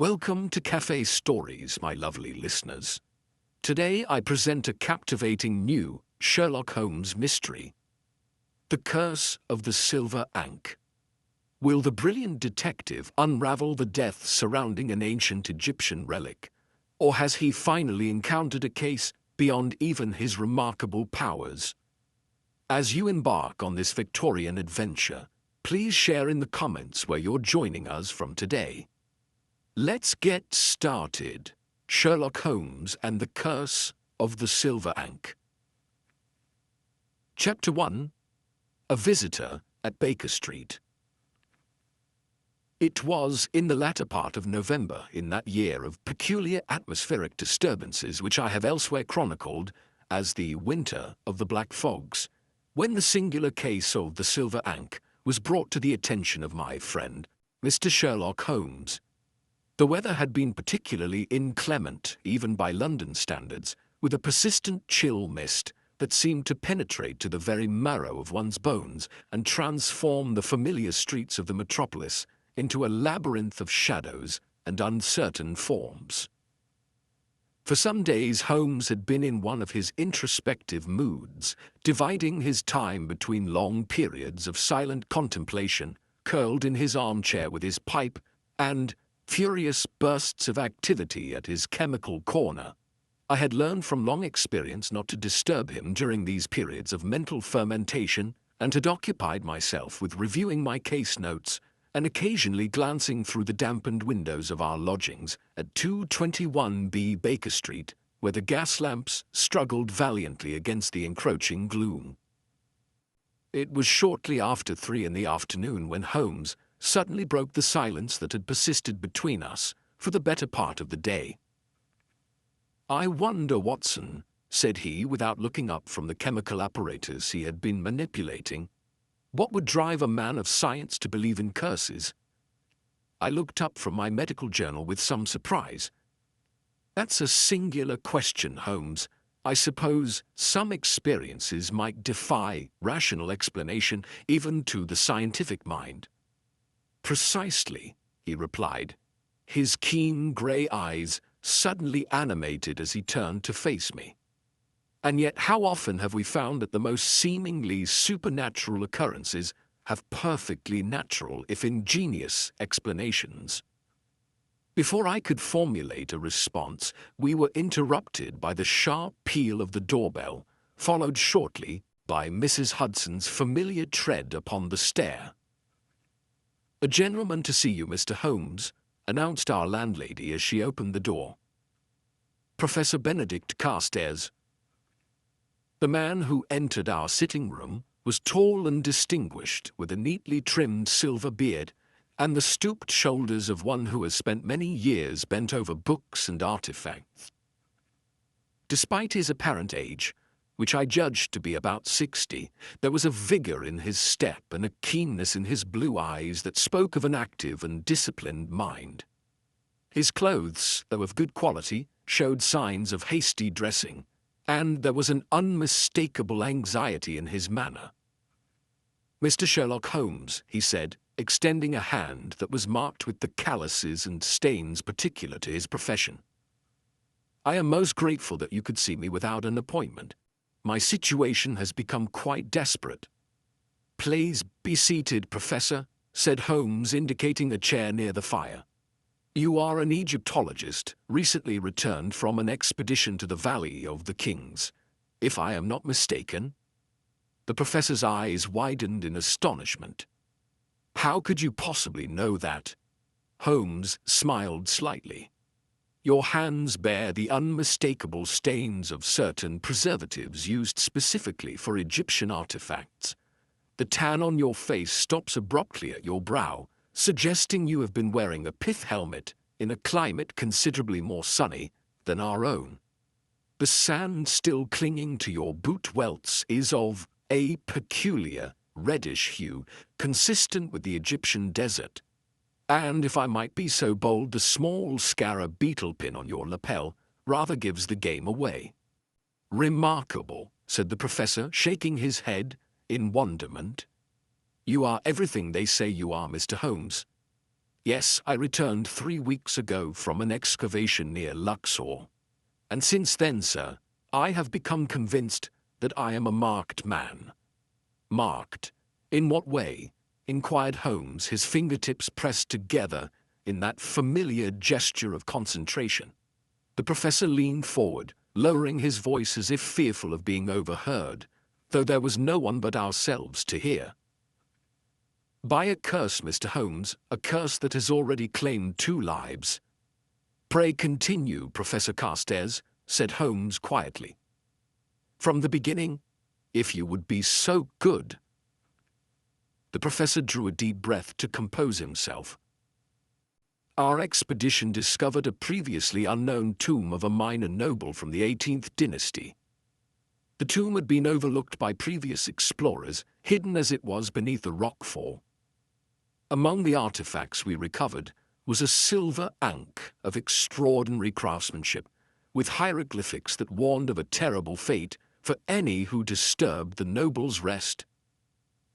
Welcome to Cafe Stories, my lovely listeners. Today I present a captivating new Sherlock Holmes mystery. The Curse of the Silver Ankh. Will the brilliant detective unravel the deaths surrounding an ancient Egyptian relic? Or has he finally encountered a case beyond even his remarkable powers? As you embark on this Victorian adventure, please share in the comments where you're joining us from today. Let's get started. Sherlock Holmes and the Curse of the Silver Ankh. Chapter 1. A Visitor at Baker Street. It was in the latter part of November in that year of peculiar atmospheric disturbances which I have elsewhere chronicled as the Winter of the Black Fogs, when the singular case of the Silver Ankh was brought to the attention of my friend, Mr. Sherlock Holmes. The weather had been particularly inclement, even by London standards, with a persistent chill mist that seemed to penetrate to the very marrow of one's bones and transform the familiar streets of the metropolis into a labyrinth of shadows and uncertain forms. For some days Holmes had been in one of his introspective moods, dividing his time between long periods of silent contemplation, curled in his armchair with his pipe, and furious bursts of activity at his chemical corner. I had learned from long experience not to disturb him during these periods of mental fermentation, and had occupied myself with reviewing my case notes and occasionally glancing through the dampened windows of our lodgings at 221B Baker Street, where the gas lamps struggled valiantly against the encroaching gloom. It was shortly after 3 in the afternoon when Holmes suddenly broke the silence that had persisted between us for the better part of the day. "I wonder, Watson," said he, without looking up from the chemical apparatus he had been manipulating, "what would drive a man of science to believe in curses?" I looked up from my medical journal with some surprise. "That's a singular question, Holmes. I suppose some experiences might defy rational explanation even to the scientific mind." "Precisely," he replied, his keen grey eyes suddenly animated as he turned to face me. "And yet how often have we found that the most seemingly supernatural occurrences have perfectly natural, if ingenious, explanations?" Before I could formulate a response, we were interrupted by the sharp peal of the doorbell, followed shortly by Mrs. Hudson's familiar tread upon the stair. "A gentleman to see you, Mr. Holmes," announced our landlady as she opened the door. "Professor Benedict Carstairs." The man who entered our sitting room was tall and distinguished, with a neatly trimmed silver beard and the stooped shoulders of one who has spent many years bent over books and artifacts. Despite his apparent age, which I judged to be about 60, there was a vigor in his step and a keenness in his blue eyes that spoke of an active and disciplined mind. His clothes, though of good quality, showed signs of hasty dressing, and there was an unmistakable anxiety in his manner. "Mr. Sherlock Holmes," he said, extending a hand that was marked with the calluses and stains particular to his profession. "I am most grateful that you could see me without an appointment. My situation has become quite desperate." "Please be seated, Professor," said Holmes, indicating a chair near the fire. "You are an Egyptologist, recently returned from an expedition to the Valley of the Kings, if I am not mistaken?" The professor's eyes widened in astonishment. "How could you possibly know that?" Holmes smiled slightly. "Your hands bear the unmistakable stains of certain preservatives used specifically for Egyptian artifacts. The tan on your face stops abruptly at your brow, suggesting you have been wearing a pith helmet in a climate considerably more sunny than our own. The sand still clinging to your boot welts is of a peculiar reddish hue, consistent with the Egyptian desert. And if I might be so bold, the small scarab beetle pin on your lapel rather gives the game away." "Remarkable," said the professor, shaking his head in wonderment. "You are everything they say you are, Mr. Holmes. Yes, I returned 3 weeks ago from an excavation near Luxor. And since then, sir, I have become convinced that I am a marked man. Marked? In what way? Inquired Holmes, his fingertips pressed together in that familiar gesture of concentration. The professor leaned forward, lowering his voice as if fearful of being overheard, though there was no one but ourselves to hear. By a curse, Mr. Holmes, a curse that has already claimed 2 lives. Pray continue, Professor Carstairs, said Holmes quietly. From the beginning, if you would be so good. The professor drew a deep breath to compose himself. Our expedition discovered a previously unknown tomb of a minor noble from the 18th dynasty. The tomb had been overlooked by previous explorers, hidden as it was beneath a rockfall. Among the artifacts we recovered was a silver ankh of extraordinary craftsmanship, with hieroglyphics that warned of a terrible fate for any who disturbed the noble's rest.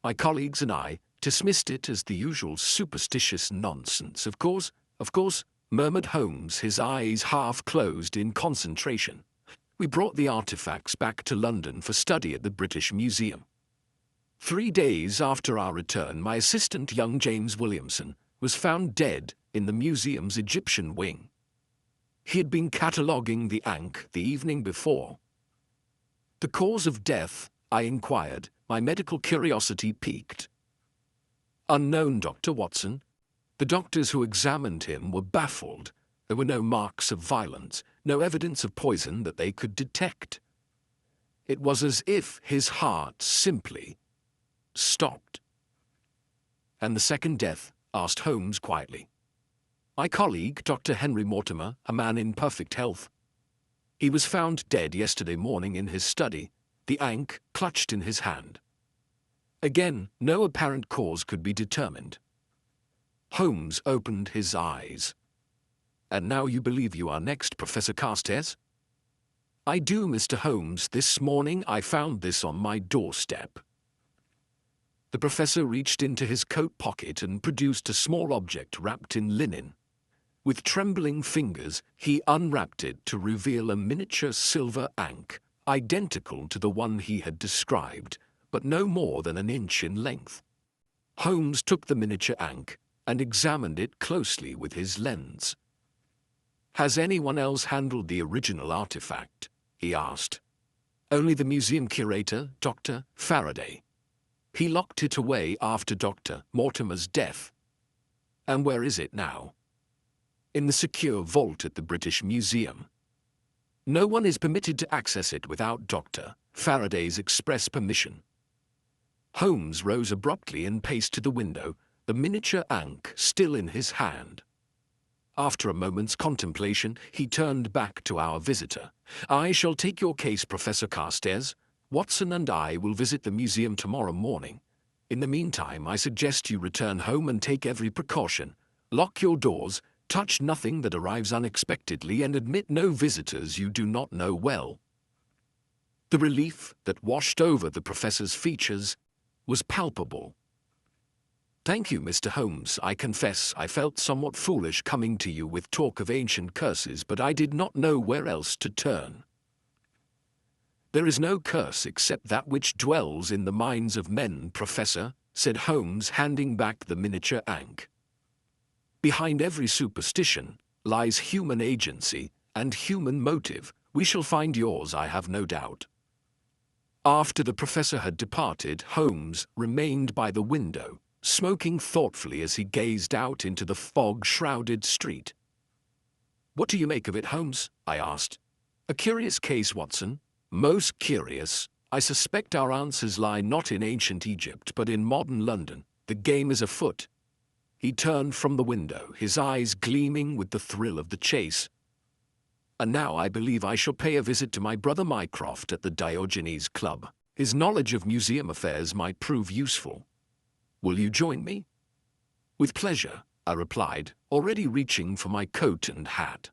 My colleagues and I dismissed it as the usual superstitious nonsense. Of course, murmured Holmes, his eyes half closed in concentration. We brought the artifacts back to London for study at the British Museum. 3 days after our return, my assistant, young James Williamson, was found dead in the museum's Egyptian wing. He had been cataloguing the Ankh the evening before. The cause of death, I inquired, my medical curiosity piqued. Unknown, Dr. Watson. The doctors who examined him were baffled. There were no marks of violence, no evidence of poison that they could detect. It was as if his heart simply stopped. And the second death? Asked Holmes quietly. My colleague, Dr. Henry Mortimer, a man in perfect health. He was found dead yesterday morning in his study, the Ankh clutched in his hand. Again, no apparent cause could be determined. Holmes opened his eyes. And now you believe you are next, Professor Carstairs? I do, Mr. Holmes. This morning I found this on my doorstep. The professor reached into his coat pocket and produced a small object wrapped in linen. With trembling fingers, he unwrapped it to reveal a miniature silver ankh, identical to the one he had described, but no more than an inch in length. Holmes took the miniature ankh and examined it closely with his lens. Has anyone else handled the original artifact? He asked. Only the museum curator, Dr. Faraday. He locked it away after Dr. Mortimer's death. And where is it now? In the secure vault at the British Museum. No one is permitted to access it without Dr. Faraday's express permission. Holmes rose abruptly and paced to the window, the miniature ankh still in his hand. After a moment's contemplation, he turned back to our visitor. I shall take your case, Professor Carstairs. Watson and I will visit the museum tomorrow morning. In the meantime, I suggest you return home and take every precaution. Lock your doors, touch nothing that arrives unexpectedly, and admit no visitors you do not know well. The relief that washed over the professor's features was palpable. Thank you, Mr. Holmes. I confess I felt somewhat foolish coming to you with talk of ancient curses, but I did not know where else to turn. There is no curse except that which dwells in the minds of men, Professor, said Holmes, handing back the miniature ankh. Behind every superstition lies human agency and human motive. We shall find yours, I have no doubt. After the professor had departed, Holmes remained by the window, smoking thoughtfully as he gazed out into the fog-shrouded street. What do you make of it, Holmes? I asked. A curious case, Watson. Most curious. I suspect our answers lie not in ancient Egypt, but in modern London. The game is afoot. He turned from the window, his eyes gleaming with the thrill of the chase. And now I believe I shall pay a visit to my brother Mycroft at the Diogenes Club. His knowledge of museum affairs might prove useful. Will you join me? With pleasure, I replied, already reaching for my coat and hat.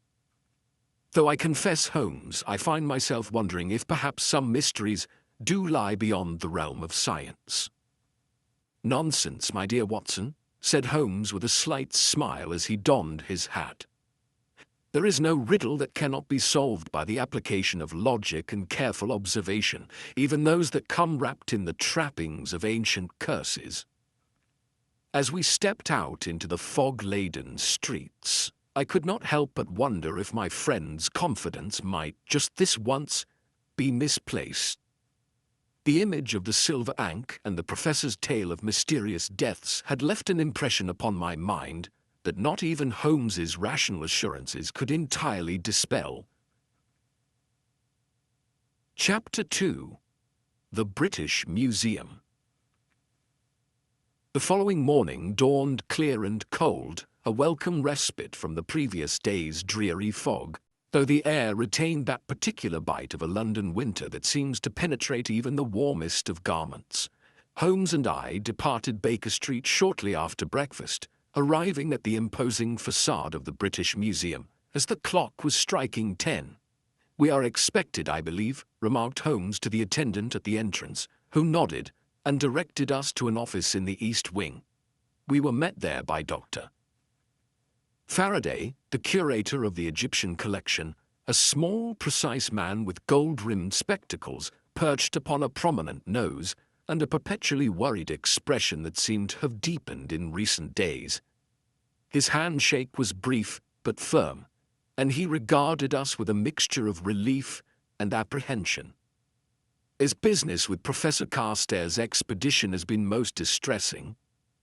Though I confess, Holmes, I find myself wondering if perhaps some mysteries do lie beyond the realm of science. Nonsense, my dear Watson, said Holmes with a slight smile as he donned his hat. "There is no riddle that cannot be solved by the application of logic and careful observation, even those that come wrapped in the trappings of ancient curses." As we stepped out into the fog-laden streets, I could not help but wonder if my friend's confidence might, just this once, be misplaced. The image of the silver Ankh and the professor's tale of mysterious deaths had left an impression upon my mind that not even Holmes's rational assurances could entirely dispel. Chapter 2. The British Museum. The following morning dawned clear and cold, a welcome respite from the previous day's dreary fog, though the air retained that particular bite of a London winter that seems to penetrate even the warmest of garments. Holmes and I departed Baker Street shortly after breakfast, arriving at the imposing facade of the British Museum as the clock was striking 10. "We are expected, I believe," remarked Holmes to the attendant at the entrance, who nodded and directed us to an office in the East Wing. We were met there by Dr. Faraday, the curator of the Egyptian collection, a small, precise man with gold-rimmed spectacles perched upon a prominent nose and a perpetually worried expression that seemed to have deepened in recent days. His handshake was brief but firm, and he regarded us with a mixture of relief and apprehension. "His business with Professor Carstairs' expedition has been most distressing,"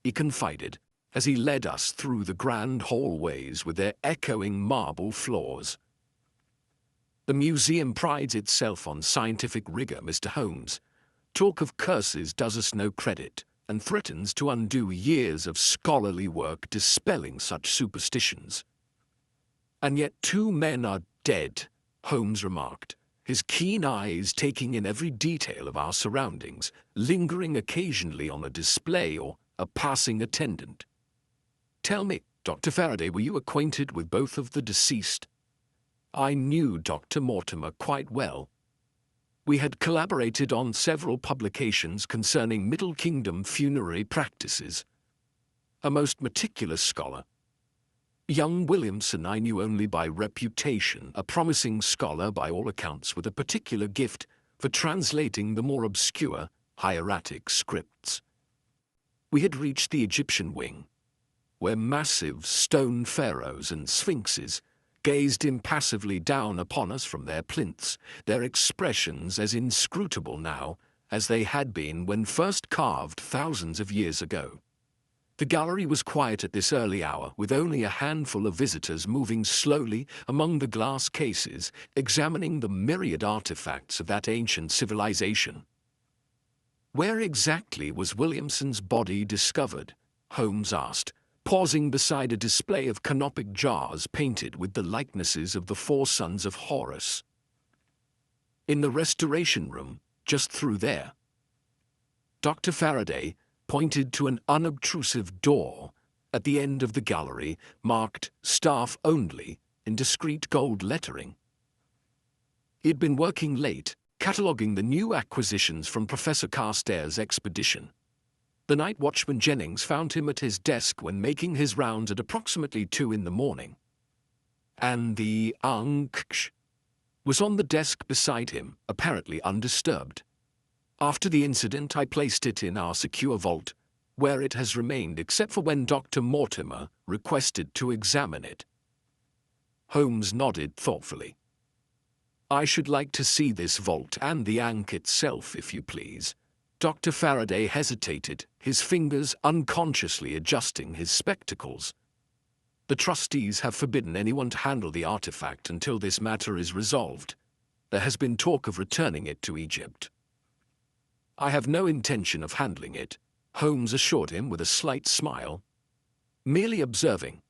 he confided, as he led us through the grand hallways with their echoing marble floors. "The museum prides itself on scientific rigor, Mr. Holmes. Talk of curses does us no credit, and threatens to undo years of scholarly work dispelling such superstitions." "And yet 2 men are dead," Holmes remarked, his keen eyes taking in every detail of our surroundings, lingering occasionally on a display or a passing attendant. "Tell me, Dr. Faraday, were you acquainted with both of the deceased?" I knew Dr. Mortimer quite well. We had collaborated on several publications concerning Middle Kingdom funerary practices. A most meticulous scholar. Young Williamson I knew only by reputation, a promising scholar by all accounts with a particular gift for translating the more obscure hieratic scripts. We had reached the Egyptian wing, where massive stone pharaohs and sphinxes gazed impassively down upon us from their plinths, their expressions as inscrutable now as they had been when first carved thousands of years ago. The gallery was quiet at this early hour, with only a handful of visitors moving slowly among the glass cases, examining the myriad artifacts of that ancient civilization. "Where exactly was Williamson's body discovered?" Holmes asked, pausing beside a display of canopic jars painted with the likenesses of the 4 sons of Horus. "In the restoration room, just through there." Dr. Faraday pointed to an unobtrusive door at the end of the gallery, marked "Staff Only" in discreet gold lettering. He had been working late, cataloguing the new acquisitions from Professor Carstairs' expedition. The night watchman Jennings found him at his desk when making his rounds at approximately 2 in the morning. And the Ankh was on the desk beside him, apparently undisturbed. After the incident, I placed it in our secure vault, where it has remained except for when Dr. Mortimer requested to examine it. Holmes nodded thoughtfully. "I should like to see this vault and the Ankh itself, if you please." Dr. Faraday hesitated, his fingers unconsciously adjusting his spectacles. "The trustees have forbidden anyone to handle the artifact until this matter is resolved. There has been talk of returning it to Egypt." "I have no intention of handling it," Holmes assured him with a slight smile. "Merely observing.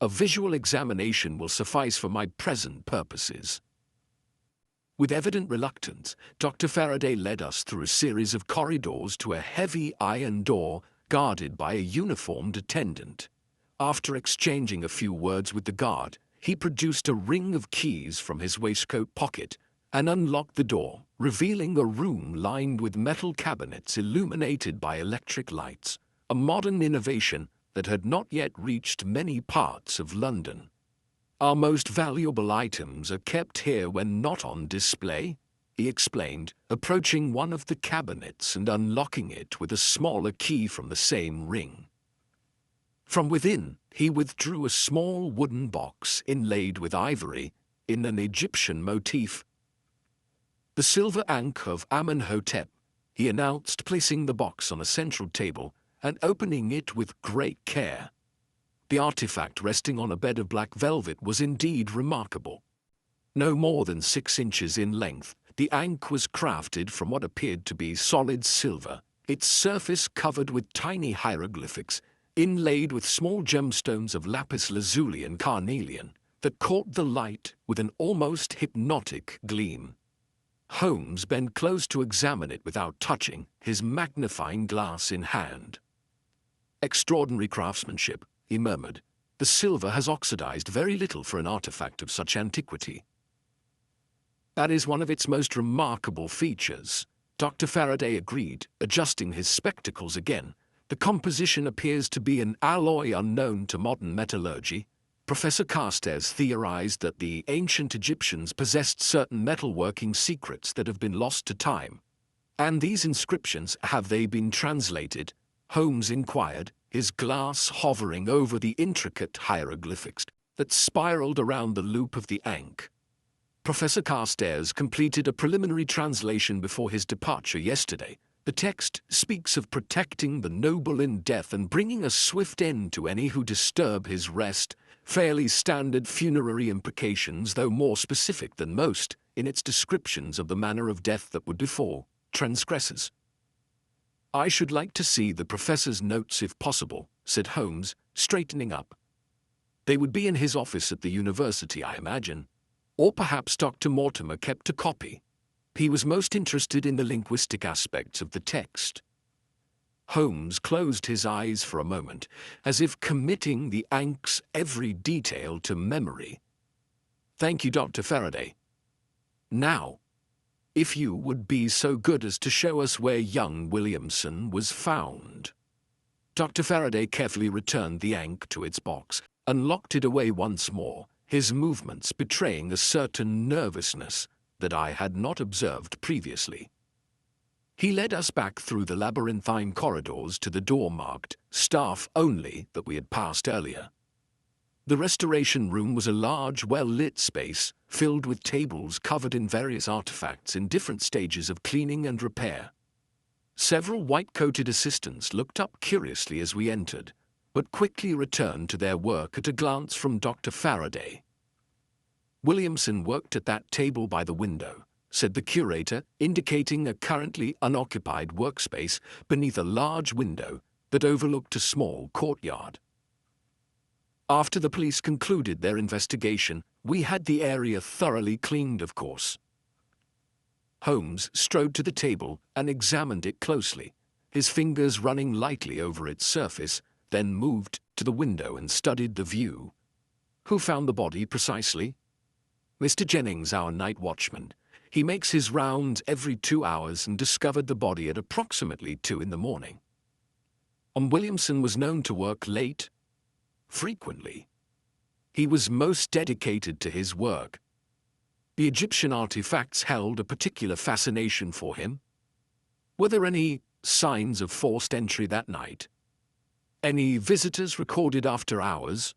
A visual examination will suffice for my present purposes." With evident reluctance, Dr. Faraday led us through a series of corridors to a heavy iron door guarded by a uniformed attendant. After exchanging a few words with the guard, he produced a ring of keys from his waistcoat pocket and unlocked the door, revealing a room lined with metal cabinets illuminated by electric lights, a modern innovation that had not yet reached many parts of London. Our most valuable items are kept here when not on display, he explained, approaching one of the cabinets and unlocking it with a smaller key from the same ring. From within, he withdrew a small wooden box inlaid with ivory in an Egyptian motif. The silver Ankh of Amenhotep, he announced, placing the box on a central table and opening it with great care. The artifact resting on a bed of black velvet was indeed remarkable. No more than 6 inches in length, the Ankh was crafted from what appeared to be solid silver, its surface covered with tiny hieroglyphics, inlaid with small gemstones of lapis lazuli and carnelian, that caught the light with an almost hypnotic gleam. Holmes bent close to examine it without touching, his magnifying glass in hand. "Extraordinary craftsmanship," he murmured. "The silver has oxidized very little for an artifact of such antiquity." "That is one of its most remarkable features," Dr. Faraday agreed, adjusting his spectacles again. "The composition appears to be an alloy unknown to modern metallurgy. Professor Carstairs theorized that the ancient Egyptians possessed certain metalworking secrets that have been lost to time. And these inscriptions, have they been translated?" Holmes inquired, his glass hovering over the intricate hieroglyphics that spiraled around the loop of the Ankh. "Professor Carstairs completed a preliminary translation before his departure yesterday. The text speaks of protecting the noble in death and bringing a swift end to any who disturb his rest. Fairly standard funerary imprecations, though more specific than most, in its descriptions of the manner of death that would befall transgressors." "I should like to see the professor's notes if possible," said Holmes, straightening up. "They would be in his office at the university, I imagine. Or perhaps Dr. Mortimer kept a copy. He was most interested in the linguistic aspects of the text." Holmes closed his eyes for a moment, as if committing the Ankh's every detail to memory. "Thank you, Dr. Faraday. Now, if you would be so good as to show us where young Williamson was found." Dr. Faraday carefully returned the Ankh to its box, and locked it away once more, his movements betraying a certain nervousness that I had not observed previously. He led us back through the labyrinthine corridors to the door marked "Staff Only" that we had passed earlier. The restoration room was a large, well-lit space, filled with tables covered in various artifacts in different stages of cleaning and repair. Several white-coated assistants looked up curiously as we entered, but quickly returned to their work at a glance from Dr. Faraday. "Williamson worked at that table by the window," said the curator, indicating a currently unoccupied workspace beneath a large window that overlooked a small courtyard. "After the police concluded their investigation, we had the area thoroughly cleaned, of course." Holmes strode to the table and examined it closely, his fingers running lightly over its surface, then moved to the window and studied the view. "Who found the body precisely?" "Mr. Jennings, our night watchman. He makes his rounds every 2 hours and discovered the body at approximately 2 in the morning." "And Williamson was known to work late?" "Frequently. He was most dedicated to his work. The Egyptian artifacts held a particular fascination for him." "Were there any signs of forced entry that night? Any visitors recorded after hours?"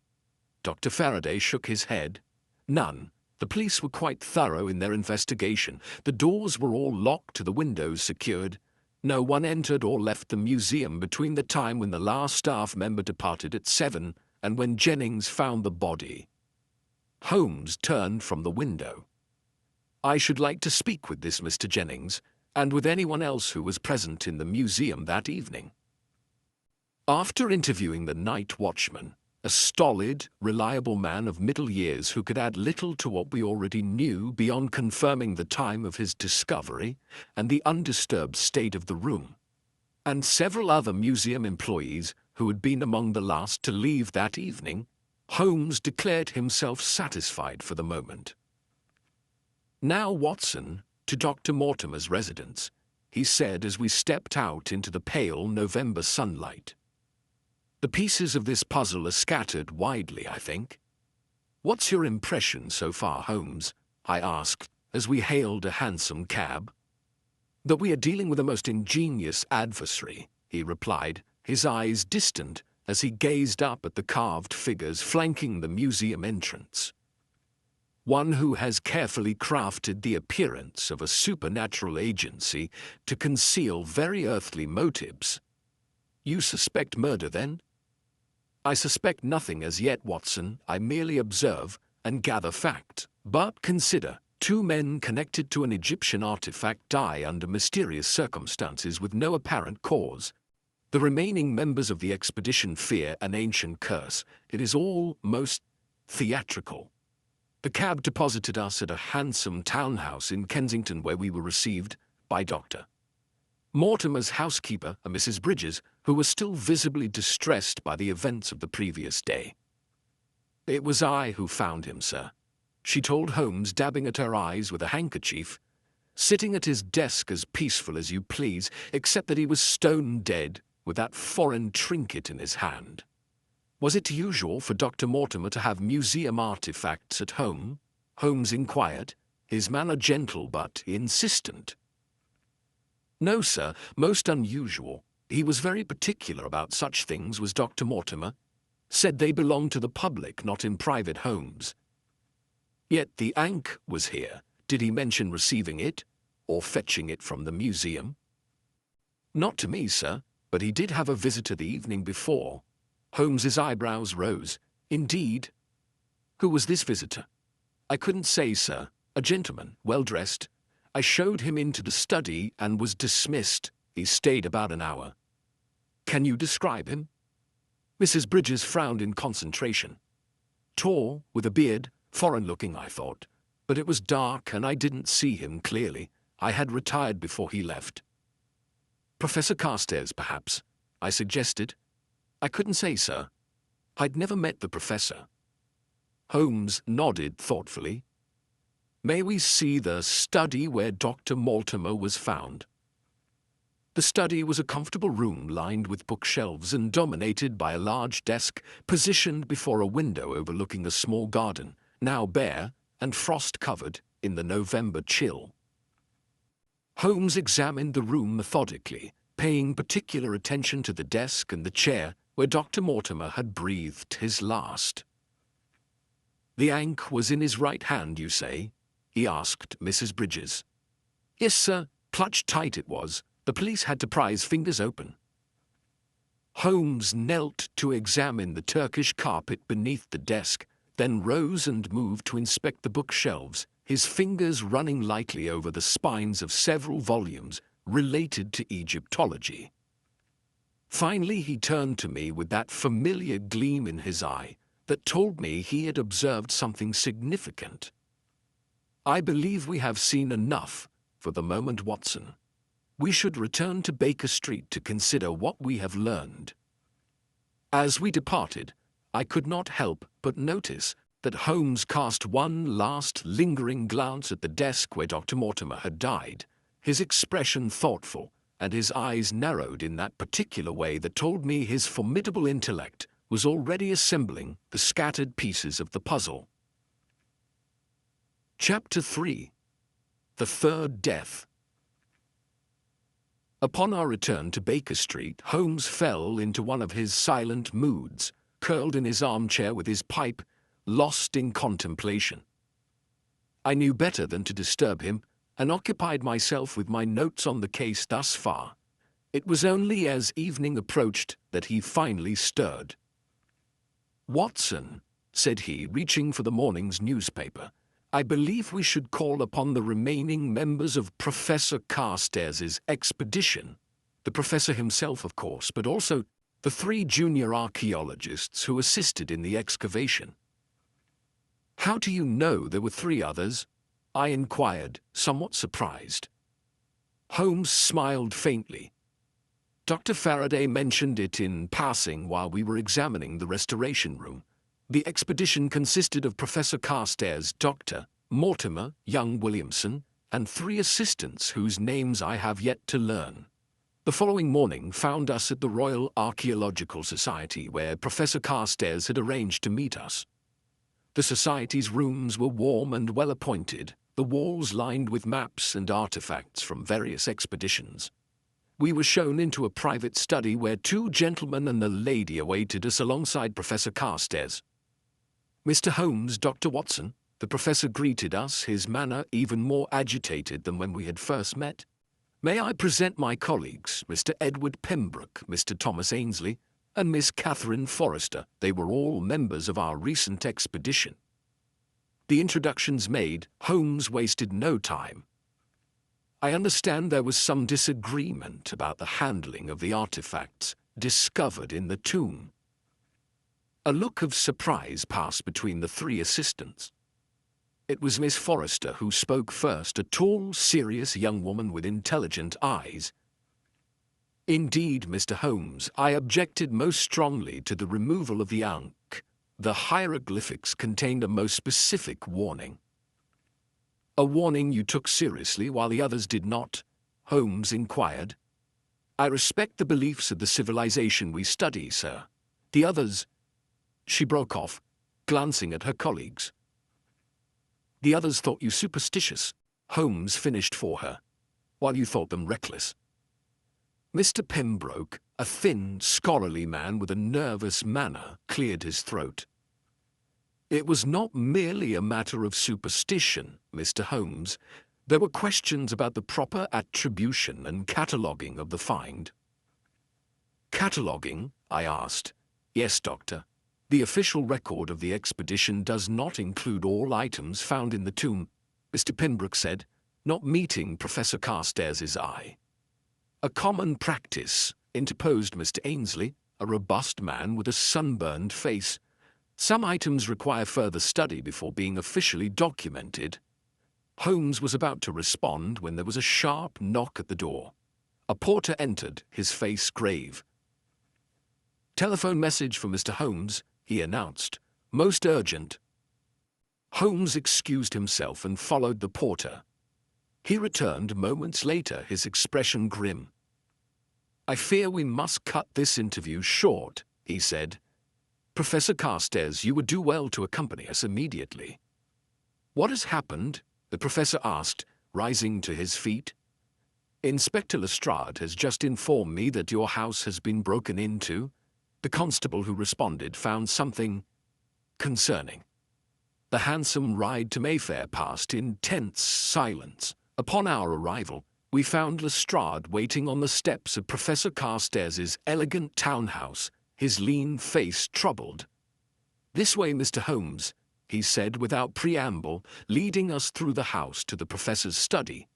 Dr. Faraday shook his head. "None. The police were quite thorough in their investigation. The doors were all locked, the windows secured. No one entered or left the museum between the time when the last staff member departed at 7 and when Jennings found the body." Holmes turned from the window. "I should like to speak with this Mr. Jennings, and with anyone else who was present in the museum that evening." After interviewing the night watchman, a stolid, reliable man of middle years who could add little to what we already knew beyond confirming the time of his discovery and the undisturbed state of the room, and several other museum employees who had been among the last to leave that evening, Holmes declared himself satisfied for the moment. "Now, Watson, to Dr. Mortimer's residence," he said as we stepped out into the pale November sunlight. The pieces of this puzzle are scattered widely, I think. What's your impression so far, Holmes? I asked, as we hailed a hansom cab. That we are dealing with a most ingenious adversary, he replied, his eyes distant as he gazed up at the carved figures flanking the museum entrance. One who has carefully crafted the appearance of a supernatural agency to conceal very earthly motives. You suspect murder, then? I suspect nothing as yet, Watson. I merely observe and gather fact. But consider, 2 men connected to an Egyptian artifact die under mysterious circumstances with no apparent cause. The remaining members of the expedition fear an ancient curse. It is all most theatrical. The cab deposited us at a handsome townhouse in Kensington where we were received by Dr. Mortimer's housekeeper, a Mrs. Bridges, who was still visibly distressed by the events of the previous day. It was I who found him, sir, she told Holmes, dabbing at her eyes with a handkerchief, sitting at his desk as peaceful as you please, except that he was stone dead with that foreign trinket in his hand. Was it usual for Dr. Mortimer to have museum artifacts at home? Holmes inquired, his manner gentle but insistent. No, sir, most unusual. He was very particular about such things, was Dr. Mortimer. Said they belonged to the public, not in private homes. Yet the Ankh was here. Did he mention receiving it, or fetching it from the museum? Not to me, sir, but he did have a visitor the evening before. Holmes's eyebrows rose. Indeed? Who was this visitor? I couldn't say, sir. A gentleman, well-dressed. I showed him into the study and was dismissed. He stayed about an hour. Can you describe him? Mrs. Bridges frowned in concentration. Tall, with a beard, foreign-looking, I thought. But it was dark and I didn't see him clearly. I had retired before he left. Professor Carstairs, perhaps, I suggested. I couldn't say, sir. I'd never met the professor. Holmes nodded thoughtfully. May we see the study where Dr. Mortimer was found? The study was a comfortable room lined with bookshelves and dominated by a large desk positioned before a window overlooking a small garden, now bare and frost-covered in the November chill. Holmes examined the room methodically, paying particular attention to the desk and the chair where Dr. Mortimer had breathed his last. The Ankh was in his right hand, you say? He asked Mrs. Bridges. Yes, sir, clutched tight it was. The police had to pry his fingers open. Holmes knelt to examine the Turkish carpet beneath the desk, then rose and moved to inspect the bookshelves, his fingers running lightly over the spines of several volumes related to Egyptology. Finally, he turned to me with that familiar gleam in his eye that told me he had observed something significant. I believe we have seen enough for the moment, Watson. We should return to Baker Street to consider what we have learned. As we departed, I could not help but notice that Holmes cast one last lingering glance at the desk where Dr. Mortimer had died, his expression thoughtful, and his eyes narrowed in that particular way that told me his formidable intellect was already assembling the scattered pieces of the puzzle. Chapter 3. The Third Death. Upon our return to Baker Street, Holmes fell into one of his silent moods, curled in his armchair with his pipe, lost in contemplation. I knew better than to disturb him, and occupied myself with my notes on the case thus far. It was only as evening approached that he finally stirred. Watson, said he, reaching for the morning's newspaper, I believe we should call upon the remaining members of Professor Carstairs' expedition. The professor himself, of course, but also the 3 junior archaeologists who assisted in the excavation. How do you know there were 3 others? I inquired, somewhat surprised. Holmes smiled faintly. Dr. Faraday mentioned it in passing while we were examining the restoration room. The expedition consisted of Professor Carstairs, Dr. Mortimer, young Williamson, and 3 assistants whose names I have yet to learn. The following morning found us at the Royal Archaeological Society, where Professor Carstairs had arranged to meet us. The Society's rooms were warm and well appointed, the walls lined with maps and artifacts from various expeditions. We were shown into a private study where two gentlemen and a lady awaited us alongside Professor Carstairs. "Mr. Holmes, Dr. Watson," the professor greeted us, his manner even more agitated than when we had first met. "May I present my colleagues, Mr. Edward Pembroke, Mr. Thomas Ainsley, and Miss Catherine Forrester. They were all members of our recent expedition." The introductions made, Holmes wasted no time. "I understand there was some disagreement about the handling of the artifacts discovered in the tomb." A look of surprise passed between the three assistants. It was Miss Forrester who spoke first, a tall, serious young woman with intelligent eyes. "Indeed, Mr. Holmes, I objected most strongly to the removal of the Ankh. The hieroglyphics contained a most specific warning." "A warning you took seriously while the others did not?" Holmes inquired. "I respect the beliefs of the civilization we study, sir. The others—" She broke off, glancing at her colleagues. "The others thought you superstitious," Holmes finished for her, "while you thought them reckless." Mr. Pembroke, a thin, scholarly man with a nervous manner, cleared his throat. "It was not merely a matter of superstition, Mr. Holmes. There were questions about the proper attribution and cataloguing of the find." "Cataloguing?" I asked. "Yes, Doctor. The official record of the expedition does not include all items found in the tomb," Mr. Pembroke said, not meeting Professor Carstairs' eye. "A common practice," interposed Mr. Ainsley, a robust man with a sunburned face. "Some items require further study before being officially documented." Holmes was about to respond when there was a sharp knock at the door. A porter entered, his face grave. "Telephone message for Mr. Holmes," he announced. "Most urgent." Holmes excused himself and followed the porter. He returned moments later, his expression grim. "I fear we must cut this interview short," he said. "Professor Carstairs, you would do well to accompany us immediately." "What has happened?" the professor asked, rising to his feet. "Inspector Lestrade has just informed me that your house has been broken into." The constable who responded found something concerning. The hansom ride to Mayfair passed in tense silence. Upon our arrival, we found Lestrade waiting on the steps of Professor Carstairs' elegant townhouse, his lean face troubled. "This way, Mr. Holmes," he said without preamble, leading us through the house to the professor's study.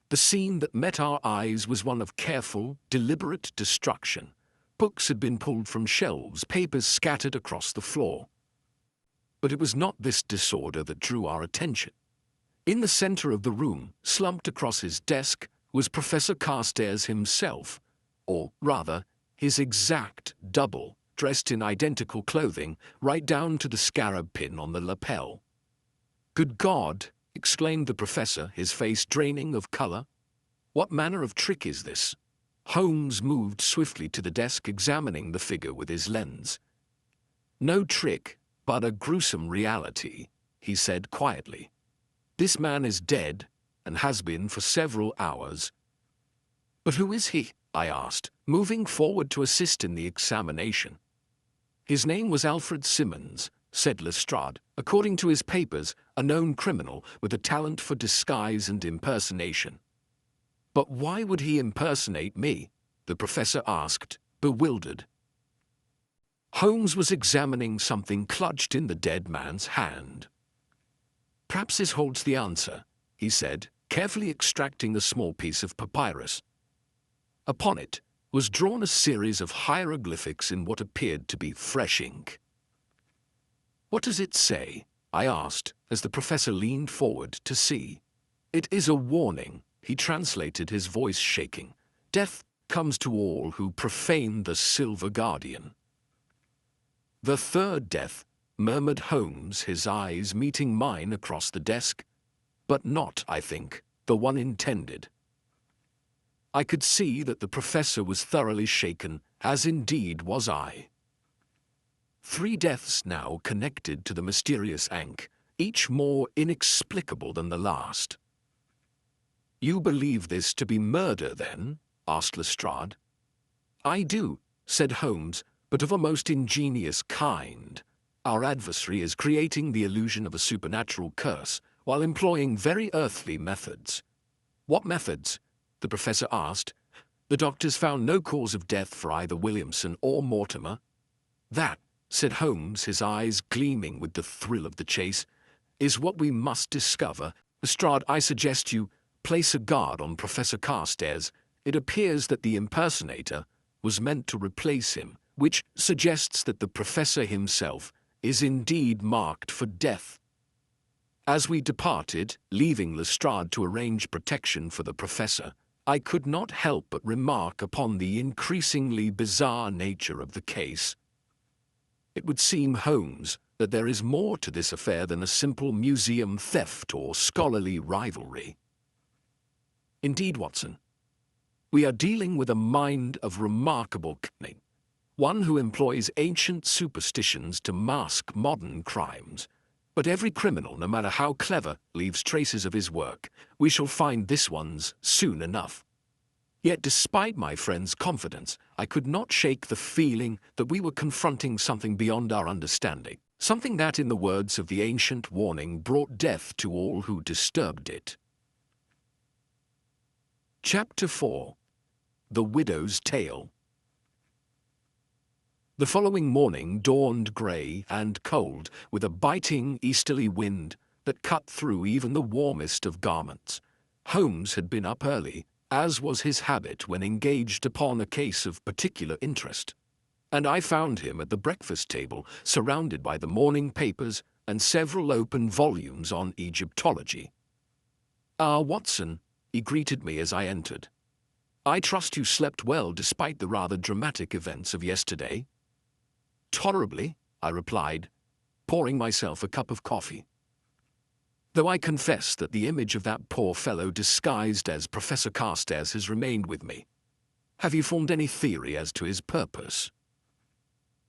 The scene that met our eyes was one of careful, deliberate destruction. Books had been pulled from shelves, papers scattered across the floor. But it was not this disorder that drew our attention. In the center of the room, slumped across his desk, was Professor Carstairs himself, or rather, his exact double, dressed in identical clothing, right down to the scarab pin on the lapel. "Good God!" exclaimed the professor, his face draining of color. "What manner of trick is this?" Holmes moved swiftly to the desk, examining the figure with his lens. "No trick, but a gruesome reality," he said quietly. "This man is dead, and has been for several hours." "But who is he?" I asked, moving forward to assist in the examination. "His name was Alfred Simmons," said Lestrade. "According to his papers, a known criminal with a talent for disguise and impersonation." "But why would he impersonate me?" the professor asked, bewildered. Holmes was examining something clutched in the dead man's hand. "Perhaps this holds the answer," he said, carefully extracting a small piece of papyrus. Upon it was drawn a series of hieroglyphics in what appeared to be fresh ink. "What does it say?" I asked, as the professor leaned forward to see. "It is a warning," he translated, his voice shaking. "Death comes to all who profane the Silver Guardian." "The third death," murmured Holmes, his eyes meeting mine across the desk. "But not, I think, the one intended." I could see that the professor was thoroughly shaken, as indeed was I. 3 deaths now connected to the mysterious Ankh, each more inexplicable than the last. "You believe this to be murder, then?" asked Lestrade. "I do," said Holmes, "but of a most ingenious kind. Our adversary is creating the illusion of a supernatural curse while employing very earthly methods." "What methods?" the professor asked. "The doctors found no cause of death for either Williamson or Mortimer." "That," said Holmes, his eyes gleaming with the thrill of the chase, "is what we must discover. Lestrade, I suggest you place a guard on Professor Carstairs. It appears that the impersonator was meant to replace him, which suggests that the professor himself is indeed marked for death." As we departed, leaving Lestrade to arrange protection for the professor, I could not help but remark upon the increasingly bizarre nature of the case. It would seem, Holmes, that there is more to this affair than a simple museum theft or scholarly rivalry. Indeed, Watson, we are dealing with a mind of remarkable cunning, one who employs ancient superstitions to mask modern crimes. But every criminal, no matter how clever, leaves traces of his work. We shall find this one's soon enough. Yet despite my friend's confidence, I could not shake the feeling that we were confronting something beyond our understanding, something that, in the words of the ancient warning, brought death to all who disturbed it. Chapter 4. The Widow's Tale. The following morning dawned grey and cold, with a biting easterly wind that cut through even the warmest of garments. Holmes had been up early, as was his habit when engaged upon a case of particular interest, and I found him at the breakfast table, surrounded by the morning papers and several open volumes on Egyptology. "Ah, Watson," he greeted me as I entered. "I trust you slept well despite the rather dramatic events of yesterday?" "Tolerably," I replied, pouring myself a cup of coffee. "Though I confess that the image of that poor fellow disguised as Professor Carstairs has remained with me. Have you formed any theory as to his purpose?"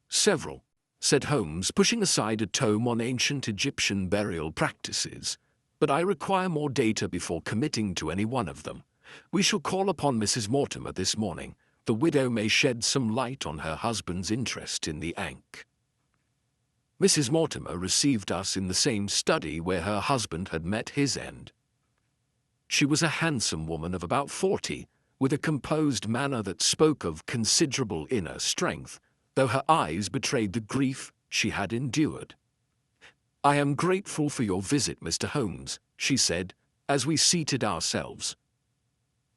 "Several," said Holmes, pushing aside a tome on ancient Egyptian burial practices. "But I require more data before committing to any one of them. We shall call upon Mrs. Mortimer this morning. The widow may shed some light on her husband's interest in the Ankh." Mrs. Mortimer received us in the same study where her husband had met his end. She was a handsome woman of about 40, with a composed manner that spoke of considerable inner strength, though her eyes betrayed the grief she had endured. "I am grateful for your visit, Mr. Holmes," she said, as we seated ourselves.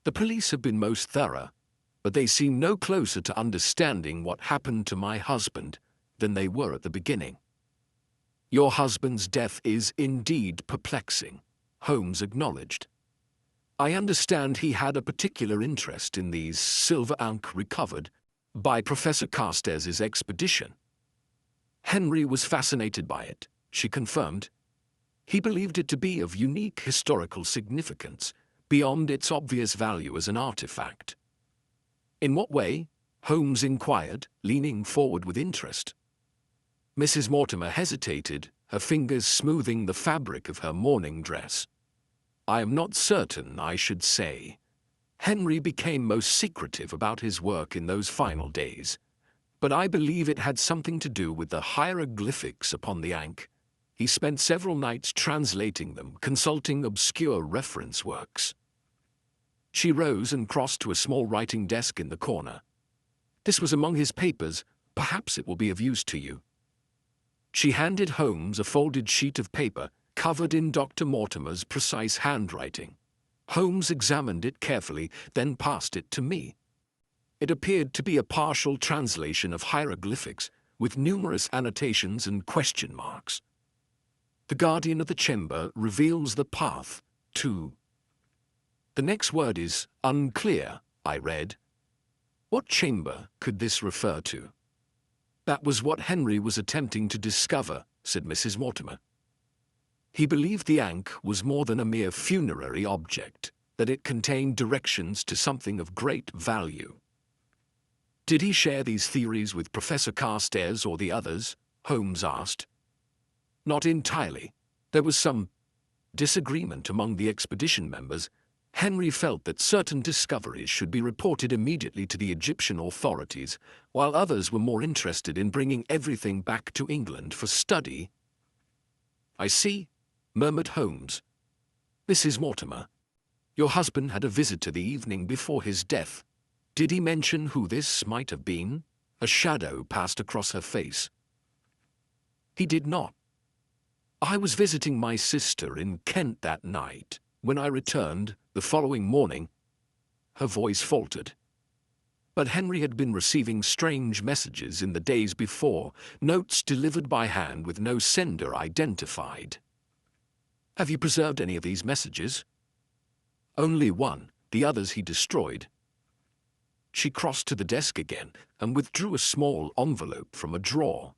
"The police have been most thorough, but they seem no closer to understanding what happened to my husband than they were at the beginning." "Your husband's death is indeed perplexing," Holmes acknowledged. "I understand he had a particular interest in these silver Ankh recovered by Professor Carstairs' expedition." "Henry was fascinated by it," she confirmed. "He believed it to be of unique historical significance, beyond its obvious value as an artifact." "In what way?" Holmes inquired, leaning forward with interest. Mrs. Mortimer hesitated, her fingers smoothing the fabric of her morning dress. "I am not certain, I should say. Henry became most secretive about his work in those final days, but I believe it had something to do with the hieroglyphics upon the Ankh. He spent several nights translating them, consulting obscure reference works." She rose and crossed to a small writing desk in the corner. "This was among his papers. Perhaps it will be of use to you." She handed Holmes a folded sheet of paper covered in Dr. Mortimer's precise handwriting. Holmes examined it carefully, then passed it to me. It appeared to be a partial translation of hieroglyphics, with numerous annotations and question marks. "The guardian of the chamber reveals the path to—" "The next word is unclear," I read. "What chamber could this refer to?" "That was what Henry was attempting to discover," said Mrs. Mortimer. "He believed the Ankh was more than a mere funerary object. that it contained directions to something of great value. Did he share these theories with Professor Carstairs or the others? Holmes asked. Not entirely. There was some disagreement among the expedition members. Henry felt that certain discoveries should be reported immediately to the Egyptian authorities, while others were more interested in bringing everything back to England for study. I see, murmured Holmes. Mrs. Mortimer, your husband had a visitor the evening before his death. Did he mention who this might have been? A shadow passed across her face. He did not. I was visiting my sister in Kent that night. When I returned, the following morning, her voice faltered. But Henry had been receiving strange messages in the days before, notes delivered by hand with no sender identified. Have you preserved any of these messages? Only one. The others he destroyed. She crossed to the desk again and withdrew a small envelope from a drawer.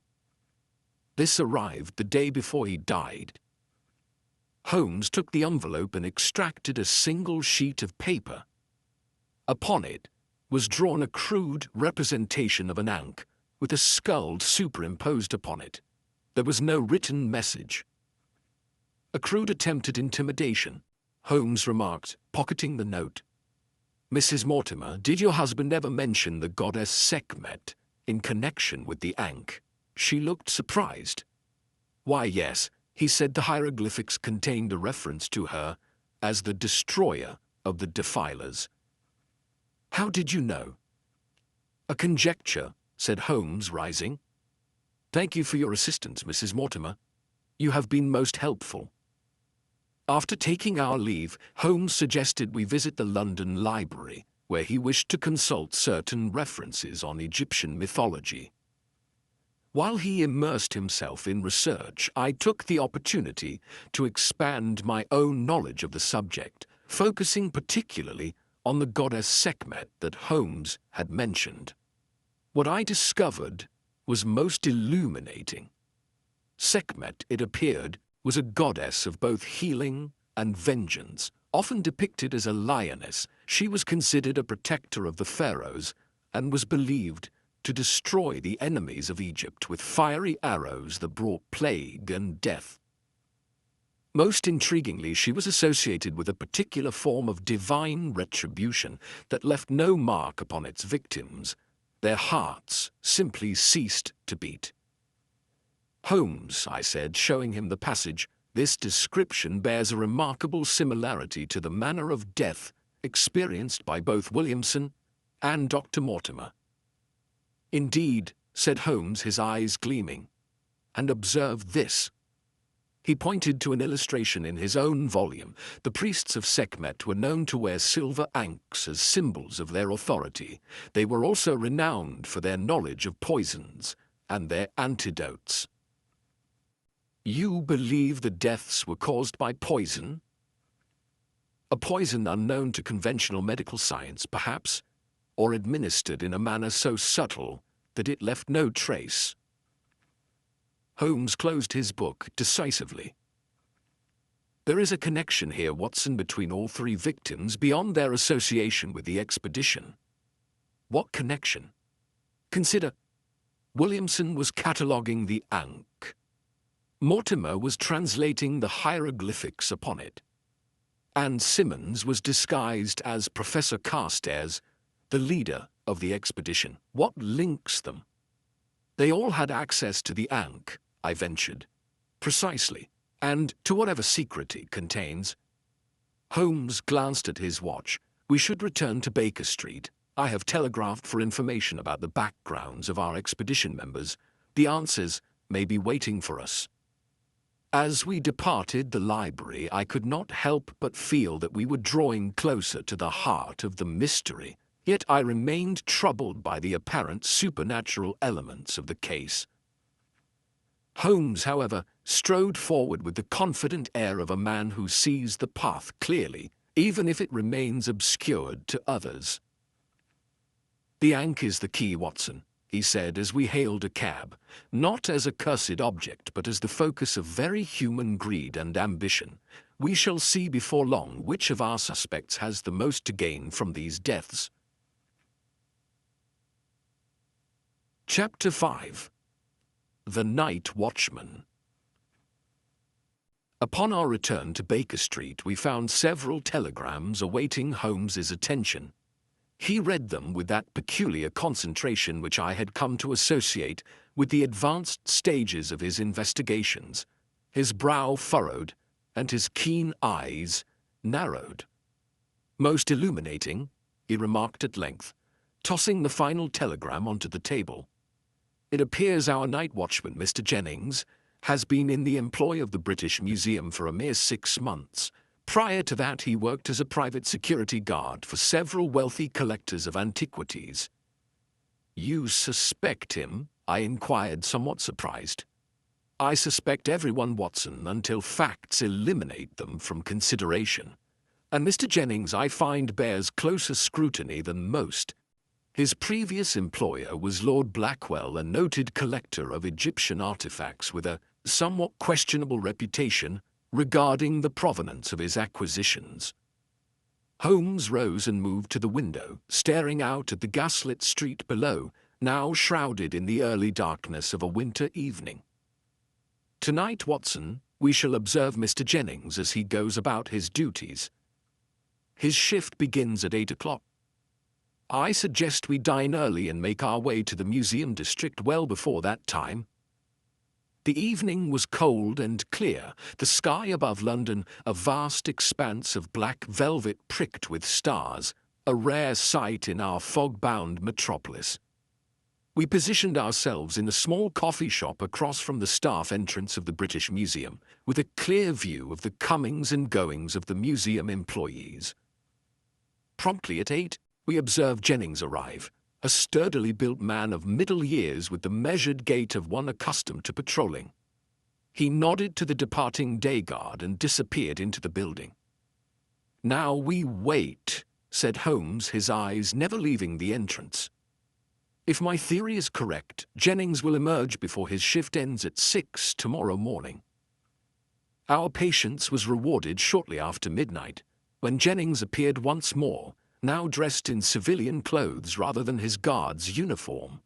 This arrived the day before he died. Holmes took the envelope and extracted a single sheet of paper. Upon it was drawn a crude representation of an ankh, with a skull superimposed upon it. There was no written message. A crude attempt at intimidation, Holmes remarked, pocketing the note. Mrs. Mortimer, did your husband ever mention the goddess Sekhmet in connection with the Ankh? She looked surprised. Why, yes, he said the hieroglyphics contained a reference to her as the destroyer of the defilers. How did you know? A conjecture, said Holmes, rising. Thank you for your assistance, Mrs. Mortimer. You have been most helpful. After taking our leave, Holmes suggested we visit the London Library, where he wished to consult certain references on Egyptian mythology. While he immersed himself in research, I took the opportunity to expand my own knowledge of the subject, focusing particularly on the goddess Sekhmet that Holmes had mentioned. What I discovered was most illuminating. Sekhmet, it appeared, was a goddess of both healing and vengeance. Often depicted as a lioness, she was considered a protector of the pharaohs and was believed to destroy the enemies of Egypt with fiery arrows that brought plague and death. Most intriguingly, she was associated with a particular form of divine retribution that left no mark upon its victims. Their hearts simply ceased to beat. Holmes, I said, showing him the passage, this description bears a remarkable similarity to the manner of death experienced by both Williamson and Dr. Mortimer. Indeed, said Holmes, his eyes gleaming. And observe this. He pointed to an illustration in his own volume. The priests of Sekhmet were known to wear silver ankhs as symbols of their authority. They were also renowned for their knowledge of poisons and their antidotes. You believe the deaths were caused by poison? A poison unknown to conventional medical science, perhaps, or administered in a manner so subtle that it left no trace. Holmes closed his book decisively. There is a connection here, Watson, between all three victims beyond their association with the expedition. What connection? Consider, Williamson was cataloguing the Ankh. Mortimer was translating the hieroglyphics upon it. And Simmons was disguised as Professor Carstairs, the leader of the expedition. What links them? They all had access to the Ankh, I ventured. Precisely. And to whatever secret it contains. Holmes glanced at his watch. We should return to Baker Street. I have telegraphed for information about the backgrounds of our expedition members. The answers may be waiting for us. As we departed the library, I could not help but feel that we were drawing closer to the heart of the mystery. Yet I remained troubled by the apparent supernatural elements of the case. Holmes, however, strode forward with the confident air of a man who sees the path clearly, even if it remains obscured to others. The Ankh is the key, Watson. he said as we hailed a cab, not as a cursed object but as the focus of very human greed and ambition. We shall see before long which of our suspects has the most to gain from these deaths. Chapter 5. The Night Watchman. Upon our return to Baker Street, we found several telegrams awaiting Holmes's attention. He read them with that peculiar concentration which I had come to associate with the advanced stages of his investigations. His brow furrowed, and his keen eyes narrowed. "Most illuminating," he remarked at length, tossing the final telegram onto the table. "It appears our night watchman, Mr. Jennings, has been in the employ of the British Museum for a mere 6 months. Prior to that, he worked as a private security guard for several wealthy collectors of antiquities." "You suspect him?" I inquired, somewhat surprised. "I suspect everyone, Watson, until facts eliminate them from consideration. And Mr. Jennings, I find, bears closer scrutiny than most. His previous employer was Lord Blackwell, a noted collector of Egyptian artifacts with a somewhat questionable reputation regarding the provenance of his acquisitions." Holmes rose and moved to the window, staring out at the gaslit street below, now shrouded in the early darkness of a winter evening. "Tonight, Watson, we shall observe Mr. Jennings as he goes about his duties. His shift begins at 8 o'clock. I suggest we dine early and make our way to the museum district well before that time." The evening was cold and clear, the sky above London a vast expanse of black velvet pricked with stars, a rare sight in our fog-bound metropolis. We positioned ourselves in a small coffee shop across from the staff entrance of the British Museum, with a clear view of the comings and goings of the museum employees. Promptly at 8, we observed Jennings arrive, a sturdily built man of middle years with the measured gait of one accustomed to patrolling. He nodded to the departing day guard and disappeared into the building. "Now we wait," said Holmes, his eyes never leaving the entrance. "If my theory is correct, Jennings will emerge before his shift ends at 6 tomorrow morning." Our patience was rewarded shortly after midnight, when Jennings appeared once more, now dressed in civilian clothes rather than his guard's uniform.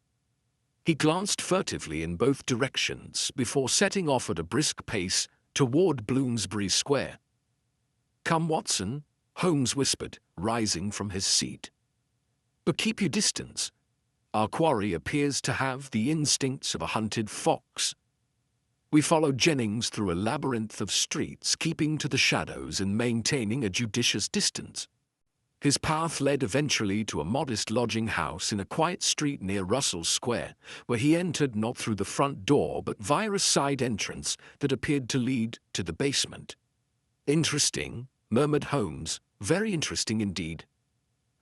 He glanced furtively in both directions before setting off at a brisk pace toward Bloomsbury Square. "Come, Watson," Holmes whispered, rising from his seat. "But keep your distance. Our quarry appears to have the instincts of a hunted fox." We followed Jennings through a labyrinth of streets, keeping to the shadows and maintaining a judicious distance. His path led eventually to a modest lodging house in a quiet street near Russell Square, where he entered not through the front door but via a side entrance that appeared to lead to the basement. "Interesting," murmured Holmes, "very interesting indeed."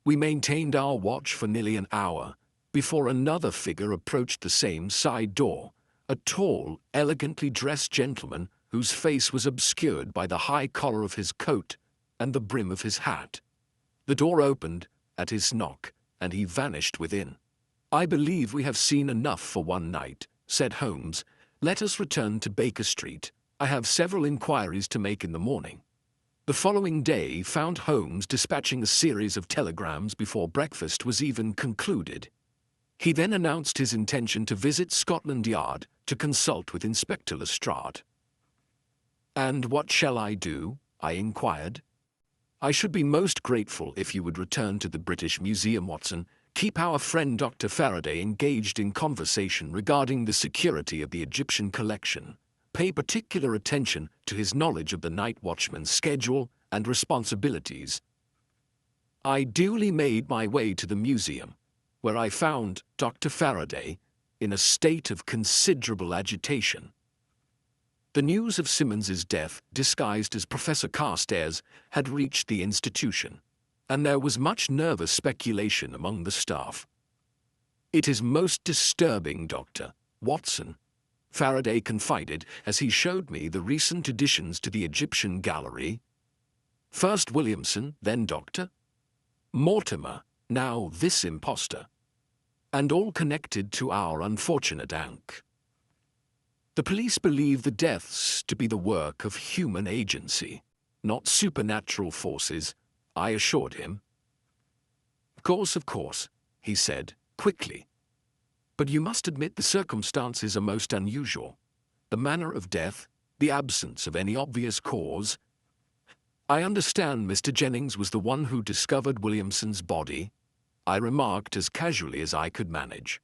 We maintained our watch for nearly an hour before another figure approached the same side door, a tall, elegantly dressed gentleman whose face was obscured by the high collar of his coat and the brim of his hat. The door opened at his knock, and he vanished within. "I believe we have seen enough for one night," said Holmes. "Let us return to Baker Street. I have several inquiries to make in the morning." The following day found Holmes dispatching a series of telegrams before breakfast was even concluded. He then announced his intention to visit Scotland Yard to consult with Inspector Lestrade. "And what shall I do?" I inquired. "I should be most grateful if you would return to the British Museum, Watson. Keep our friend Dr. Faraday engaged in conversation regarding the security of the Egyptian collection. Pay particular attention to his knowledge of the night watchman's schedule and responsibilities." I duly made my way to the museum, where I found Dr. Faraday in a state of considerable agitation. The news of Simmons's death, disguised as Professor Carstairs, had reached the institution, and there was much nervous speculation among the staff. "It is most disturbing, Dr. Watson," Faraday confided as he showed me the recent additions to the Egyptian gallery. "First Williamson, then Dr. Mortimer, now this impostor. and all connected to our unfortunate Ankh. The police believe the deaths to be the work of human agency, not supernatural forces, I assured him. Of course, he said, quickly. But you must admit the circumstances are most unusual. The manner of death, the absence of any obvious cause. I understand Mr. Jennings was the one who discovered Williamson's body, I remarked as casually as I could manage.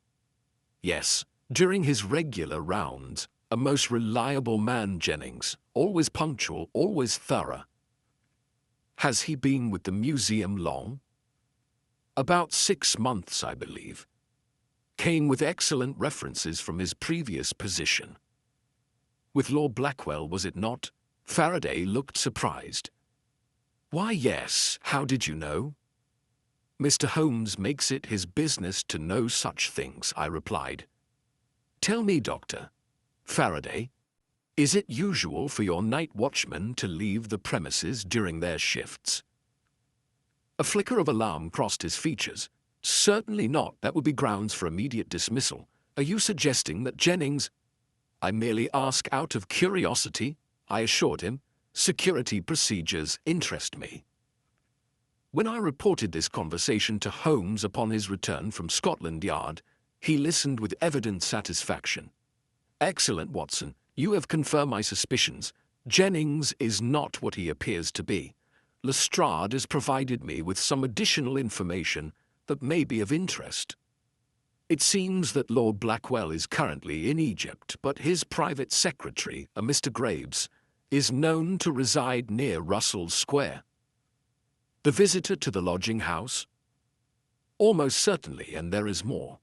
Yes, during his regular rounds, a most reliable man, Jennings, always punctual, always thorough. Has he been with the museum long? About 6 months, I believe. Came with excellent references from his previous position. With Lord Blackwell, was it not? Faraday looked surprised. Why, yes, how did you know? Mr. Holmes makes it his business to know such things, I replied. Tell me, Dr. Faraday, is it usual for your night watchmen to leave the premises during their shifts? A flicker of alarm crossed his features. Certainly not. That would be grounds for immediate dismissal. Are you suggesting that Jennings— I merely ask out of curiosity, I assured him. Security procedures interest me. When I reported this conversation to Holmes upon his return from Scotland Yard, he listened with evident satisfaction. Excellent, Watson. You have confirmed my suspicions. Jennings is not what he appears to be. Lestrade has provided me with some additional information that may be of interest. It seems that Lord Blackwell is currently in Egypt, but his private secretary, a Mr. Graves, is known to reside near Russell Square. The visitor to the lodging house? Almost certainly, and there is more.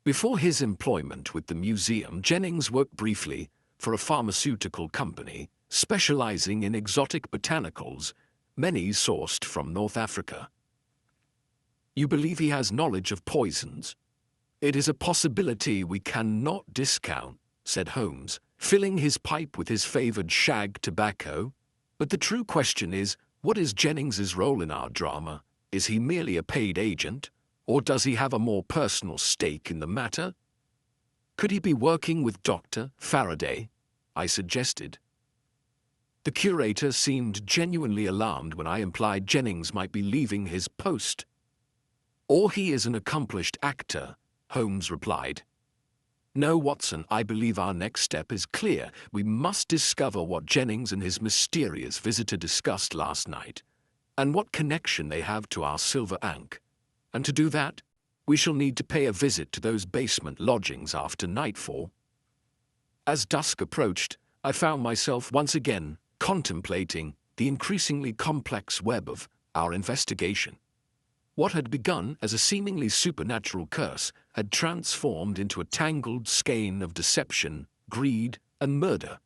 Before his employment with the museum, Jennings worked briefly for a pharmaceutical company specializing in exotic botanicals, many sourced from North Africa. You believe he has knowledge of poisons? It is a possibility we cannot discount, said Holmes, filling his pipe with his favored shag tobacco. But the true question is, what is Jennings's role in our drama? Is he merely a paid agent, or does he have a more personal stake in the matter? Could he be working with Dr. Faraday? I suggested. The curator seemed genuinely alarmed when I implied Jennings might be leaving his post. Or he is an accomplished actor, Holmes replied. No, Watson, I believe our next step is clear. We must discover what Jennings and his mysterious visitor discussed last night, and what connection they have to our silver Ankh. And to do that, we shall need to pay a visit to those basement lodgings after nightfall. As dusk approached, I found myself once again contemplating the increasingly complex web of our investigation. What had begun as a seemingly supernatural curse had transformed into a tangled skein of deception, greed, and murder.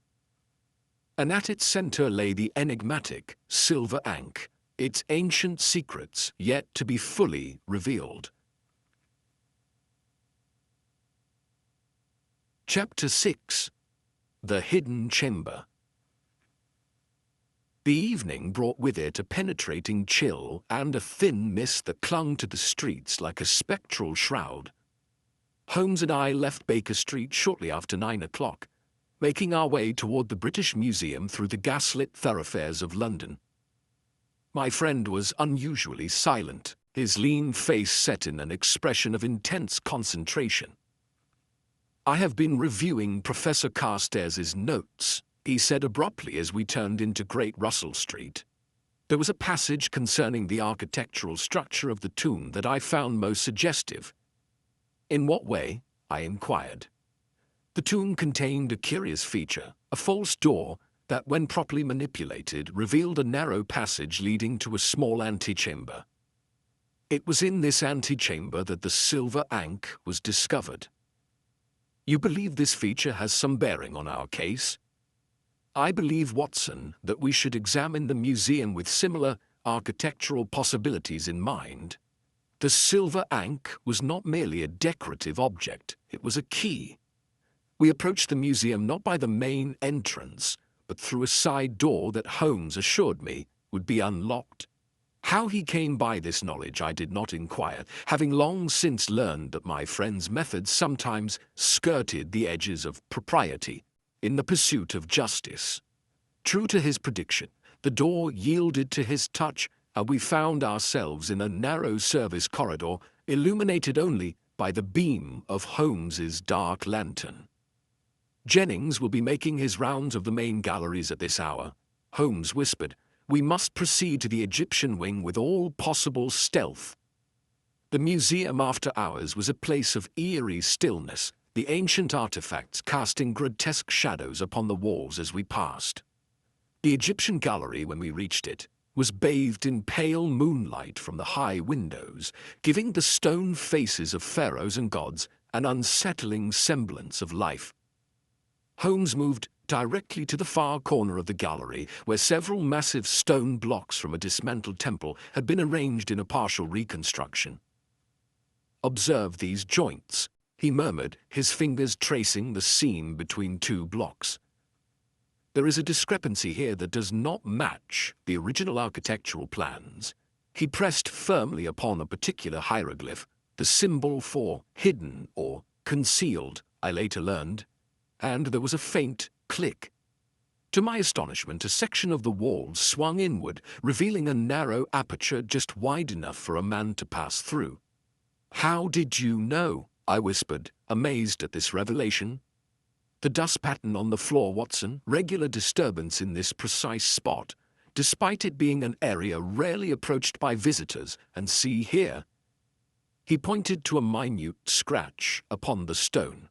And at its center lay the enigmatic silver Ankh, its ancient secrets yet to be fully revealed. Chapter 6. The Hidden Chamber. The evening brought with it a penetrating chill and a thin mist that clung to the streets like a spectral shroud. Holmes and I left Baker Street shortly after 9 o'clock, making our way toward the British Museum through the gaslit thoroughfares of London. My friend was unusually silent, his lean face set in an expression of intense concentration. I have been reviewing Professor Carstairs' notes, he said abruptly as we turned into Great Russell Street. There was a passage concerning the architectural structure of the tomb that I found most suggestive. In what way? I inquired. The tomb contained a curious feature, a false door that, when properly manipulated, revealed a narrow passage leading to a small antechamber. It was in this antechamber that the silver Ankh was discovered. You believe this feature has some bearing on our case? I believe, Watson, that we should examine the museum with similar architectural possibilities in mind. The silver Ankh was not merely a decorative object, it was a key. We approached the museum not by the main entrance, but through a side door that Holmes assured me would be unlocked. How he came by this knowledge I did not inquire, having long since learned that my friend's methods sometimes skirted the edges of propriety in the pursuit of justice. True to his prediction, the door yielded to his touch, and we found ourselves in a narrow service corridor, illuminated only by the beam of Holmes's dark lantern. "Jennings will be making his rounds of the main galleries at this hour," Holmes whispered. "We must proceed to the Egyptian wing with all possible stealth." The museum after hours was a place of eerie stillness, the ancient artifacts casting grotesque shadows upon the walls as we passed. The Egyptian gallery, when we reached it, was bathed in pale moonlight from the high windows, giving the stone faces of pharaohs and gods an unsettling semblance of life. Holmes moved directly to the far corner of the gallery, where several massive stone blocks from a dismantled temple had been arranged in a partial reconstruction. "Observe these joints," he murmured, his fingers tracing the seam between two blocks. "There is a discrepancy here that does not match the original architectural plans." He pressed firmly upon a particular hieroglyph, the symbol for hidden or concealed, I later learned, and there was a faint click. To my astonishment, a section of the wall swung inward, revealing a narrow aperture just wide enough for a man to pass through. "How did you know?" I whispered, amazed at this revelation. "The dust pattern on the floor, Watson, regular disturbance in this precise spot, despite it being an area rarely approached by visitors, and see here." He pointed to a minute scratch upon the stone.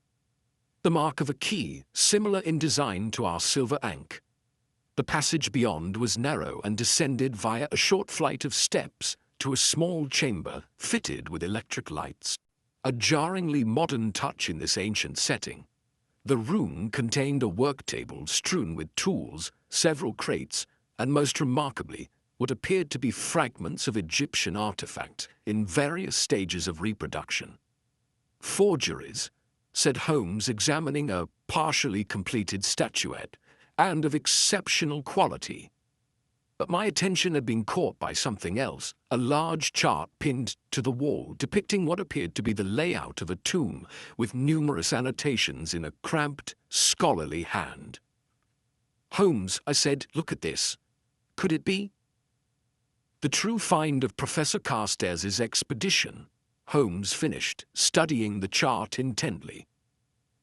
The mark of a key, similar in design to our silver Ankh. The passage beyond was narrow and descended via a short flight of steps to a small chamber fitted with electric lights. A jarringly modern touch in this ancient setting. The room contained a work table strewn with tools, several crates, and most remarkably, what appeared to be fragments of Egyptian artifacts in various stages of reproduction. "Forgeries," said Holmes, examining a partially completed statuette, "and of exceptional quality." But my attention had been caught by something else, a large chart pinned to the wall depicting what appeared to be the layout of a tomb, with numerous annotations in a cramped, scholarly hand. "Holmes," I said, "look at this. Could it be the true find of Professor Carstairs' expedition?" Holmes finished, studying the chart intently.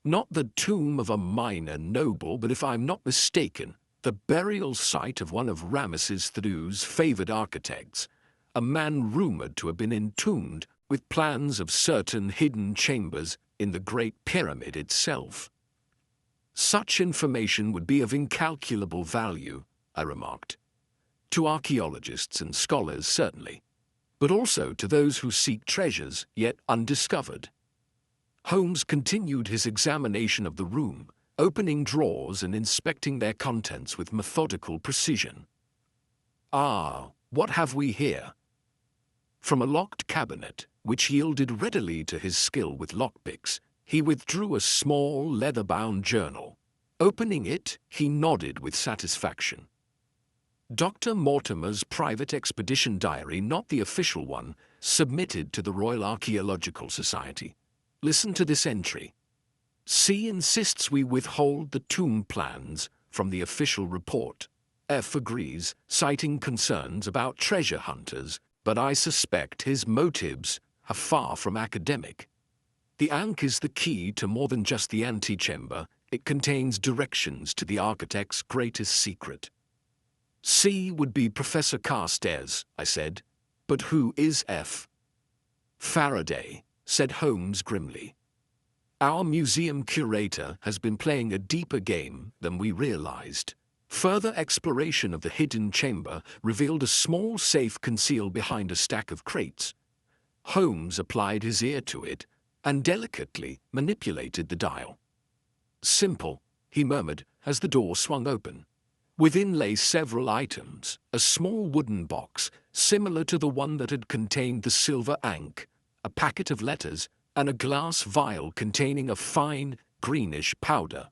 "Not the tomb of a minor noble, but if I'm not mistaken, the burial site of one of Ramesses III's favored architects, a man rumored to have been entombed with plans of certain hidden chambers in the Great Pyramid itself." "Such information would be of incalculable value," I remarked. "To archaeologists and scholars, certainly, but also to those who seek treasures yet undiscovered." Holmes continued his examination of the room, opening drawers and inspecting their contents with methodical precision. "Ah, what have we here?" From a locked cabinet, which yielded readily to his skill with lockpicks, he withdrew a small leather-bound journal. Opening it, he nodded with satisfaction. "Dr. Mortimer's private expedition diary, not the official one, submitted to the Royal Archaeological Society. Listen to this entry. C insists we withhold the tomb plans from the official report. F agrees, citing concerns about treasure hunters, but I suspect his motives are far from academic. The Ankh is the key to more than just the antechamber. It contains directions to the architect's greatest secret." "C would be Professor Carstairs," I said. "But who is F?" "Faraday," said Holmes grimly. "Our museum curator has been playing a deeper game than we realized." Further exploration of the hidden chamber revealed a small safe concealed behind a stack of crates. Holmes applied his ear to it and delicately manipulated the dial. "Simple," he murmured as the door swung open. Within lay several items, a small wooden box similar to the one that had contained the silver Ankh, a packet of letters, and a glass vial containing a fine, greenish powder.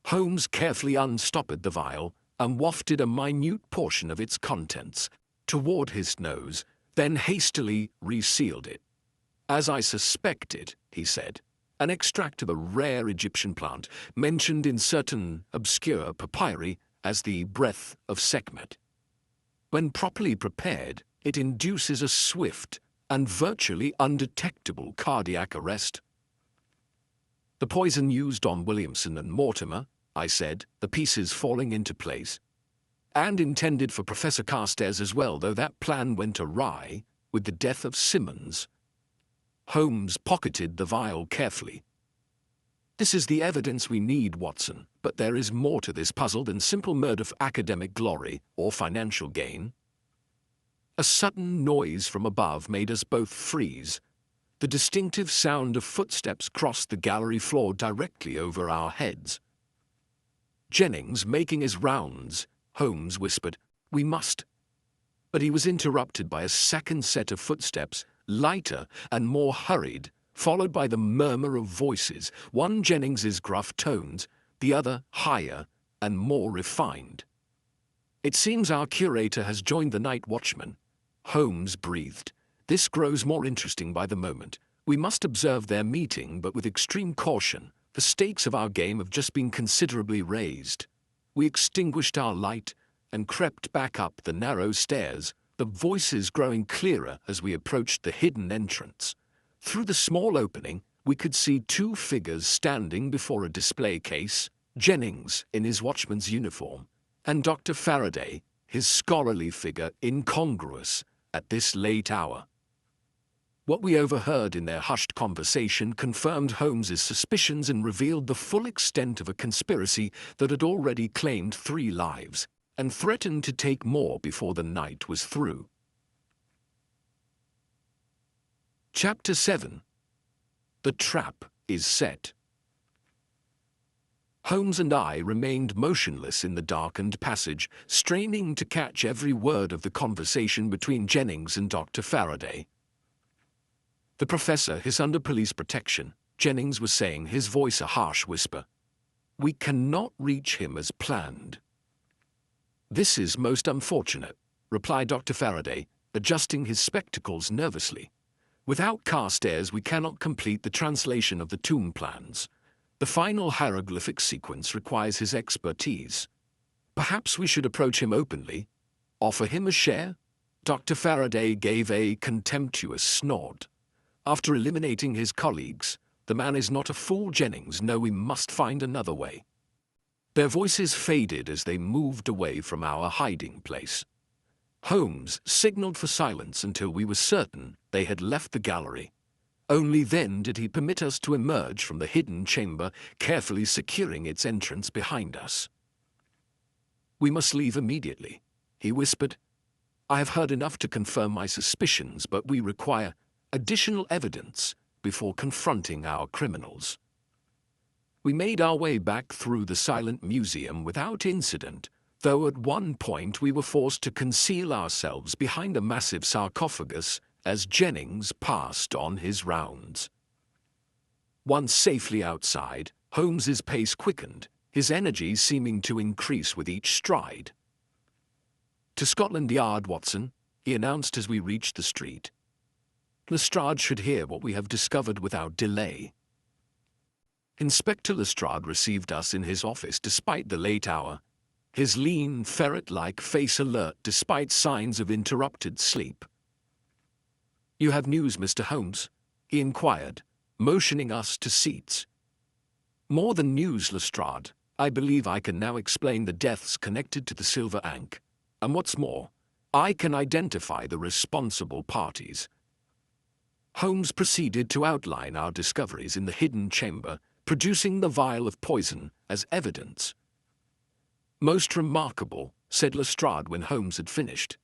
Holmes carefully unstoppered the vial and wafted a minute portion of its contents. toward his nose, then hastily resealed it. "As I suspected," he said, "an extract of a rare Egyptian plant mentioned in certain obscure papyri as the breath of Sekhmet. When properly prepared, it induces a swift and virtually undetectable cardiac arrest." "The poison used on Williamson and Mortimer," I said, the pieces falling into place. "And intended for Professor Carstairs as well, though that plan went awry with the death of Simmons." Holmes pocketed the vial carefully. "This is the evidence we need, Watson, but there is more to this puzzle than simple murder for academic glory or financial gain." A sudden noise from above made us both freeze. The distinctive sound of footsteps crossed the gallery floor directly over our heads. "Jennings making his rounds," Holmes whispered. "We must—" But he was interrupted by a second set of footsteps, lighter and more hurried, followed by the murmur of voices, one Jennings's gruff tones, the other higher and more refined. "It seems our curator has joined the night watchman," Holmes breathed. "This grows more interesting by the moment. We must observe their meeting, but with extreme caution. The stakes of our game have just been considerably raised." We extinguished our light and crept back up the narrow stairs, the voices growing clearer as we approached the hidden entrance. Through the small opening, we could see two figures standing before a display case: Jennings in his watchman's uniform, and Dr. Faraday, his scholarly figure incongruous at this late hour. What we overheard in their hushed conversation confirmed Holmes's suspicions and revealed the full extent of a conspiracy that had already claimed 3 lives and threatened to take more before the night was through. Chapter 7. The Trap is Set. Holmes and I remained motionless in the darkened passage, straining to catch every word of the conversation between Jennings and Dr. Faraday. The professor is under police protection, Jennings was saying, his voice a harsh whisper. "We cannot reach him as planned." "This is most unfortunate," replied Dr. Faraday, adjusting his spectacles nervously. "Without Carstairs we cannot complete the translation of the tomb plans. The final hieroglyphic sequence requires his expertise. Perhaps we should approach him openly, offer him a share?" Dr. Faraday gave a contemptuous nod. "After eliminating his colleagues, the man is not a fool, Jennings. No, we must find another way." Their voices faded as they moved away from our hiding place. Holmes signaled for silence until we were certain they had left the gallery. Only then did he permit us to emerge from the hidden chamber, carefully securing its entrance behind us. "We must leave immediately," he whispered. "I have heard enough to confirm my suspicions, but we require additional evidence before confronting our criminals." We made our way back through the silent museum without incident, though at one point we were forced to conceal ourselves behind a massive sarcophagus as Jennings passed on his rounds. Once safely outside, Holmes's pace quickened, his energy seeming to increase with each stride. "To Scotland Yard, Watson," he announced as we reached the street. "Lestrade should hear what we have discovered without delay." Inspector Lestrade received us in his office despite the late hour, his lean, ferret-like face alert despite signs of interrupted sleep. "You have news, Mr. Holmes?" he inquired, motioning us to seats. "More than news, Lestrade. I believe I can now explain the deaths connected to the Silver Ankh. And what's more, I can identify the responsible parties." Holmes proceeded to outline our discoveries in the hidden chamber, producing the vial of poison as evidence. "Most remarkable," said Lestrade when Holmes had finished.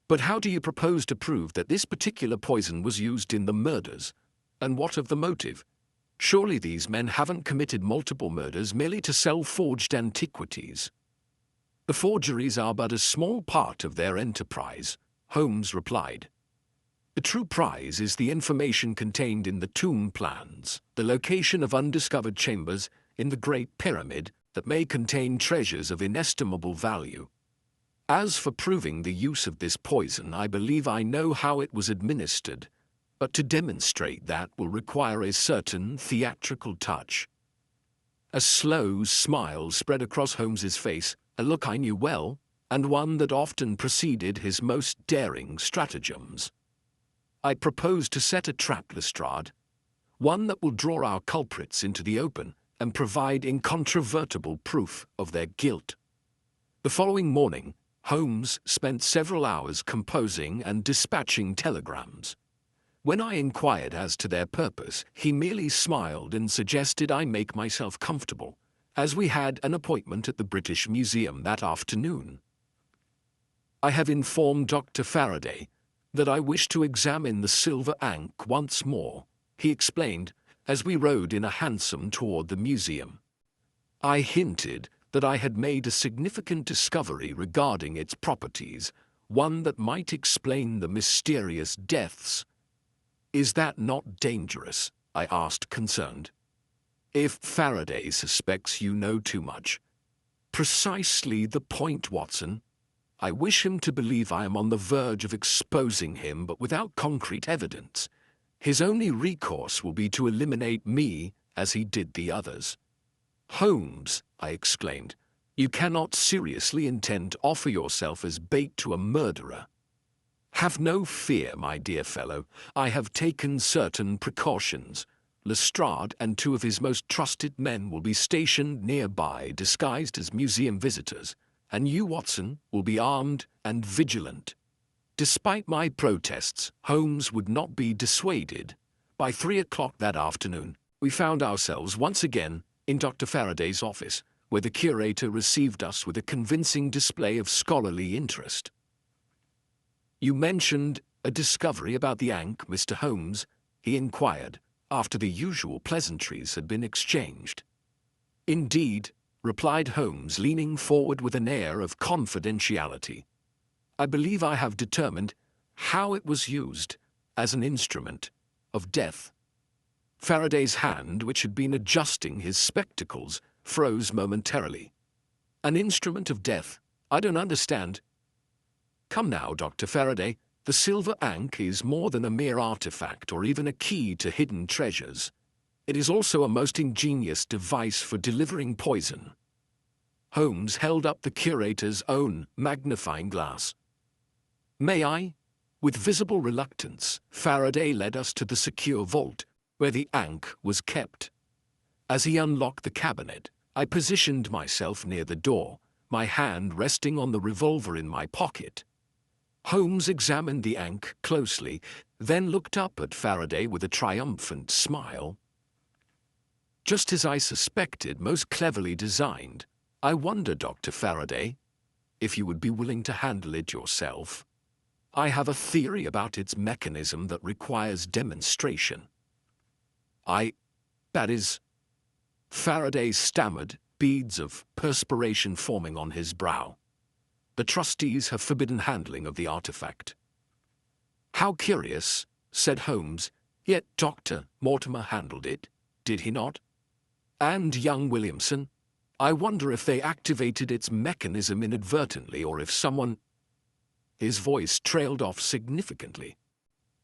"But how do you propose to prove that this particular poison was used in the murders? And what of the motive? Surely these men haven't committed multiple murders merely to sell forged antiquities." "The forgeries are but a small part of their enterprise," Holmes replied. "The true prize is the information contained in the tomb plans, the location of undiscovered chambers in the Great Pyramid that may contain treasures of inestimable value. As for proving the use of this poison, I believe I know how it was administered, but to demonstrate that will require a certain theatrical touch. A slow smile spread across Holmes's face, a look I knew well, and one that often preceded his most daring stratagems. I propose to set a trap, Lestrade, one that will draw our culprits into the open and provide incontrovertible proof of their guilt. The following morning, Holmes spent several hours composing and dispatching telegrams. When I inquired as to their purpose, he merely smiled and suggested I make myself comfortable, as we had an appointment at the British Museum that afternoon. I have informed Dr. Faraday that I wish to examine the silver ankh once more, he explained, as we rode in a hansom toward the museum. I hinted that I had made a significant discovery regarding its properties, one that might explain the mysterious deaths. "Is that not dangerous?" I asked, concerned. "If Faraday suspects you know too much." "Precisely the point, Watson. I wish him to believe I am on the verge of exposing him, but without concrete evidence. His only recourse will be to eliminate me as he did the others." "Holmes," I exclaimed, "you cannot seriously intend to offer yourself as bait to a murderer." "Have no fear, my dear fellow. I have taken certain precautions. Lestrade and 2 of his most trusted men will be stationed nearby, disguised as museum visitors, and you, Watson, will be armed and vigilant." Despite my protests, Holmes would not be dissuaded. By 3 o'clock that afternoon, we found ourselves once again in Dr. Faraday's office, where the curator received us with a convincing display of scholarly interest. "You mentioned a discovery about the Ankh, Mr. Holmes?" he inquired, after the usual pleasantries had been exchanged. "Indeed," replied Holmes, leaning forward with an air of confidentiality. "I believe I have determined how it was used as an instrument of death." Faraday's hand, which had been adjusting his spectacles, froze momentarily. "An instrument of death? I don't understand." "Come now, Dr. Faraday, the silver ankh is more than a mere artifact or even a key to hidden treasures. It is also a most ingenious device for delivering poison." Holmes held up the curator's own magnifying glass. "May I?" With visible reluctance, Faraday led us to the secure vault, where the ankh was kept. As he unlocked the cabinet, I positioned myself near the door, my hand resting on the revolver in my pocket. Holmes examined the ankh closely, then looked up at Faraday with a triumphant smile. "Just as I suspected, most cleverly designed. I wonder, Dr. Faraday, if you would be willing to handle it yourself. I have a theory about its mechanism that requires demonstration." That is," Faraday stammered, beads of perspiration forming on his brow. "The trustees have forbidden handling of the artifact." "How curious," said Holmes. "Yet Dr. Mortimer handled it, did he not? And young Williamson? I wonder if they activated its mechanism inadvertently or if someone—" His voice trailed off significantly.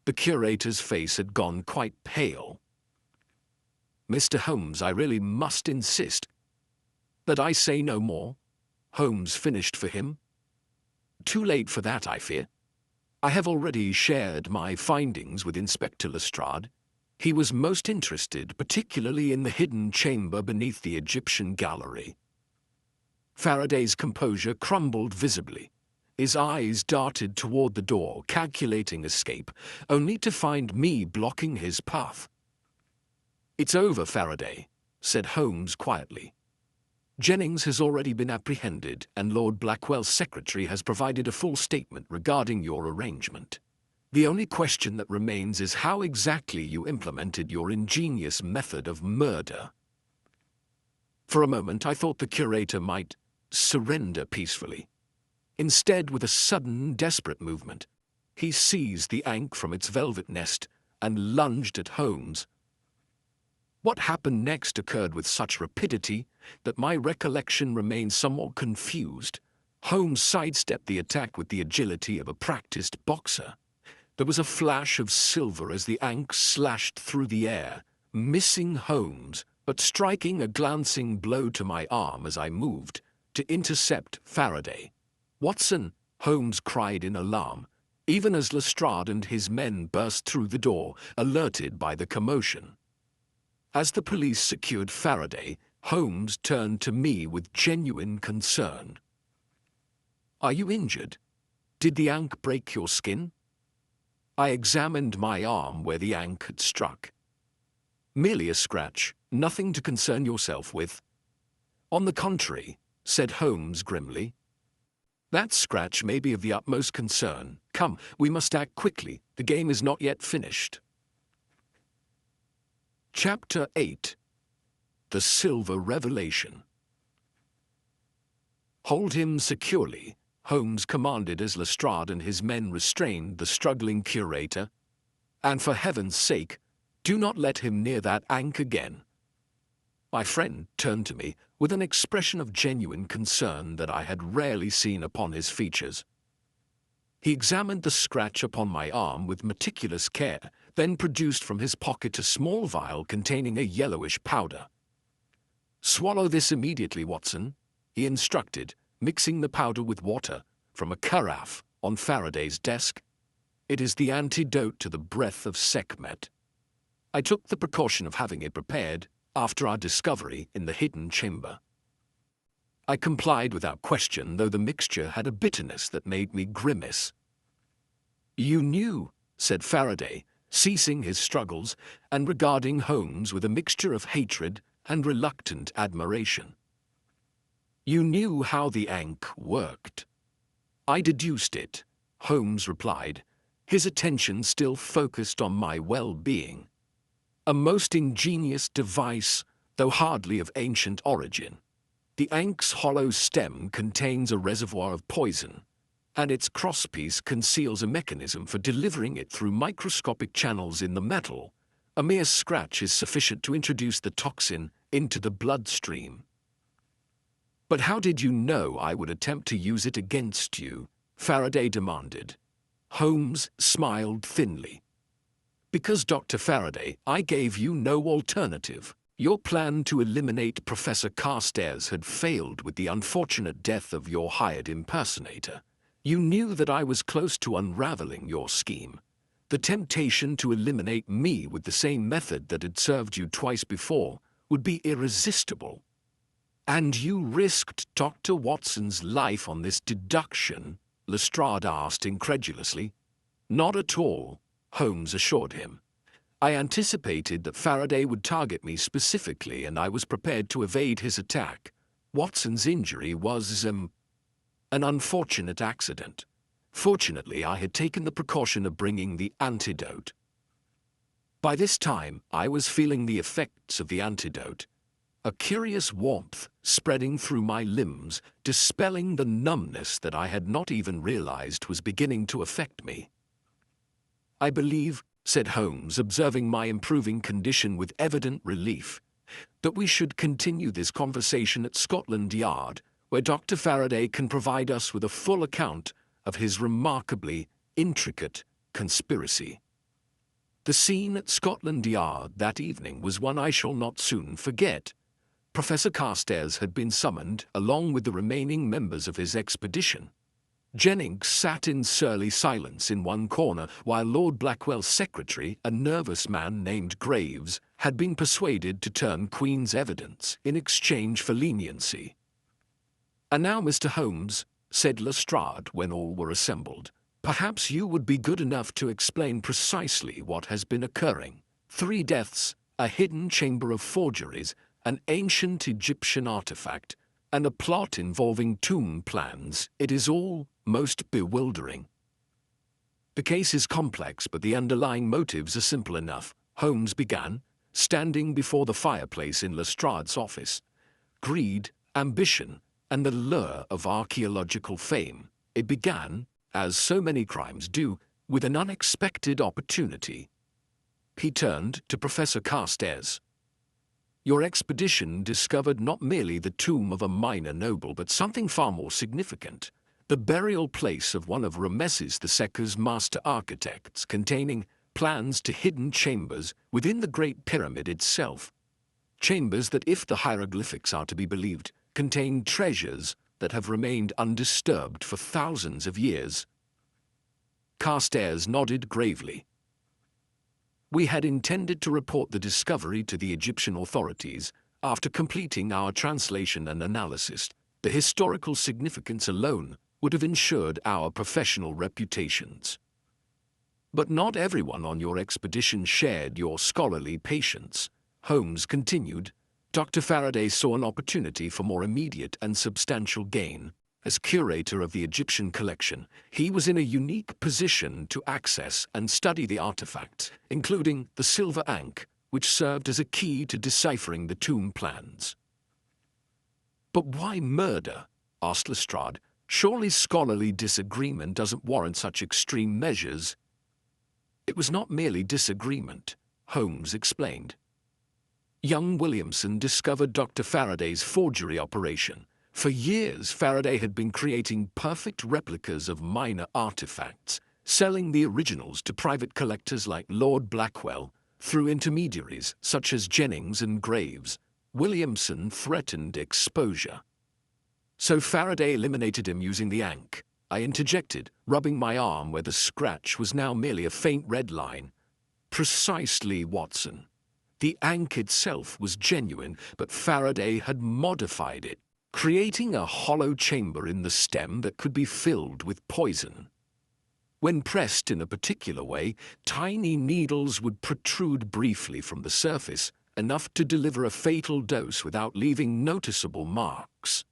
The curator's face had gone quite pale. "Mr. Holmes, I really must insist that I say no more," Holmes finished for him. "Too late for that, I fear. I have already shared my findings with Inspector Lestrade. He was most interested, particularly in the hidden chamber beneath the Egyptian gallery." Faraday's composure crumbled visibly. His eyes darted toward the door, calculating escape, only to find me blocking his path. "It's over, Faraday," said Holmes quietly. "Jennings has already been apprehended, and Lord Blackwell's secretary has provided a full statement regarding your arrangement. The only question that remains is how exactly you implemented your ingenious method of murder." For a moment I thought the curator might surrender peacefully. Instead, with a sudden, desperate movement, he seized the ankh from its velvet nest and lunged at Holmes. What happened next occurred with such rapidity that my recollection remains somewhat confused. Holmes sidestepped the attack with the agility of a practiced boxer. There was a flash of silver as the Ankh slashed through the air, missing Holmes, but striking a glancing blow to my arm as I moved to intercept Faraday. "Watson!" Holmes cried in alarm, even as Lestrade and his men burst through the door, alerted by the commotion. As the police secured Faraday, Holmes turned to me with genuine concern. "Are you injured? Did the Ankh break your skin?" I examined my arm where the Ankh had struck. "Merely a scratch, nothing to concern yourself with." "On the contrary," said Holmes grimly. "That scratch may be of the utmost concern. Come, we must act quickly. The game is not yet finished." Chapter 8. The Silver Revelation. "Hold him securely," Holmes commanded as Lestrade and his men restrained the struggling curator. "And for heaven's sake, do not let him near that Ankh again." My friend turned to me with an expression of genuine concern that I had rarely seen upon his features. He examined the scratch upon my arm with meticulous care, then produced from his pocket a small vial containing a yellowish powder. "Swallow this immediately, Watson," he instructed, mixing the powder with water from a carafe on Faraday's desk. "It is the antidote to the breath of Sekhmet." I took the precaution of having it prepared after our discovery in the hidden chamber. I complied without question, though the mixture had a bitterness that made me grimace. "You knew," said Faraday, ceasing his struggles and regarding Holmes with a mixture of hatred and reluctant admiration. "You knew how the Ankh worked." "I deduced it," Holmes replied, his attention still focused on my well-being. "A most ingenious device, though hardly of ancient origin. The Ankh's hollow stem contains a reservoir of poison, and its crosspiece conceals a mechanism for delivering it through microscopic channels in the metal. A mere scratch is sufficient to introduce the toxin into the bloodstream." "But how did you know I would attempt to use it against you?" Faraday demanded. Holmes smiled thinly. "Because, Dr. Faraday, I gave you no alternative. Your plan to eliminate Professor Carstairs had failed with the unfortunate death of your hired impersonator. You knew that I was close to unraveling your scheme. The temptation to eliminate me with the same method that had served you twice before would be irresistible." "And you risked Dr. Watson's life on this deduction?" Lestrade asked incredulously. "Not at all," Holmes assured him. "I anticipated that Faraday would target me specifically, and I was prepared to evade his attack. Watson's injury was an unfortunate accident. Fortunately, I had taken the precaution of bringing the antidote." By this time, I was feeling the effects of the antidote. A curious warmth spreading through my limbs, dispelling the numbness that I had not even realized was beginning to affect me. "I believe," said Holmes, observing my improving condition with evident relief, "that we should continue this conversation at Scotland Yard, where Dr. Faraday can provide us with a full account of his remarkably intricate conspiracy." The scene at Scotland Yard that evening was one I shall not soon forget. Professor Carstairs had been summoned along with the remaining members of his expedition. Jennings sat in surly silence in one corner, while Lord Blackwell's secretary, a nervous man named Graves, had been persuaded to turn Queen's evidence in exchange for leniency. "And now, Mr. Holmes," said Lestrade when all were assembled, "perhaps you would be good enough to explain precisely what has been occurring. 3 deaths, a hidden chamber of forgeries, an ancient Egyptian artifact, and a plot involving tomb plans. It is all most bewildering." "The case is complex, but the underlying motives are simple enough," Holmes began, standing before the fireplace in Lestrade's office. "Greed, ambition, and the lure of archaeological fame. It began, as so many crimes do, with an unexpected opportunity." He turned to Professor Carstairs. Your expedition discovered not merely the tomb of a minor noble, but something far more significant. The burial place of one of Rameses II's master architects, containing plans to hidden chambers within the Great Pyramid itself. Chambers that, if the hieroglyphics are to be believed, contain treasures that have remained undisturbed for thousands of years. Carstairs nodded gravely. We had intended to report the discovery to the Egyptian authorities after completing our translation and analysis. The historical significance alone would have ensured our professional reputations. But not everyone on your expedition shared your scholarly patience. Holmes continued. Dr. Faraday saw an opportunity for more immediate and substantial gain. As curator of the Egyptian collection, he was in a unique position to access and study the artifacts, including the silver Ankh, which served as a key to deciphering the tomb plans. "But why murder?" asked Lestrade. "Surely scholarly disagreement doesn't warrant such extreme measures." "It was not merely disagreement," Holmes explained. "Young Williamson discovered Dr. Faraday's forgery operation. For years, Faraday had been creating perfect replicas of minor artifacts, selling the originals to private collectors like Lord Blackwell through intermediaries such as Jennings and Graves. Williamson threatened exposure. So Faraday eliminated him using the Ankh. I interjected, rubbing my arm where the scratch was now merely a faint red line. "Precisely, Watson. The Ankh itself was genuine, but Faraday had modified it, creating a hollow chamber in the stem that could be filled with poison. When pressed in a particular way, tiny needles would protrude briefly from the surface, enough to deliver a fatal dose without leaving noticeable marks."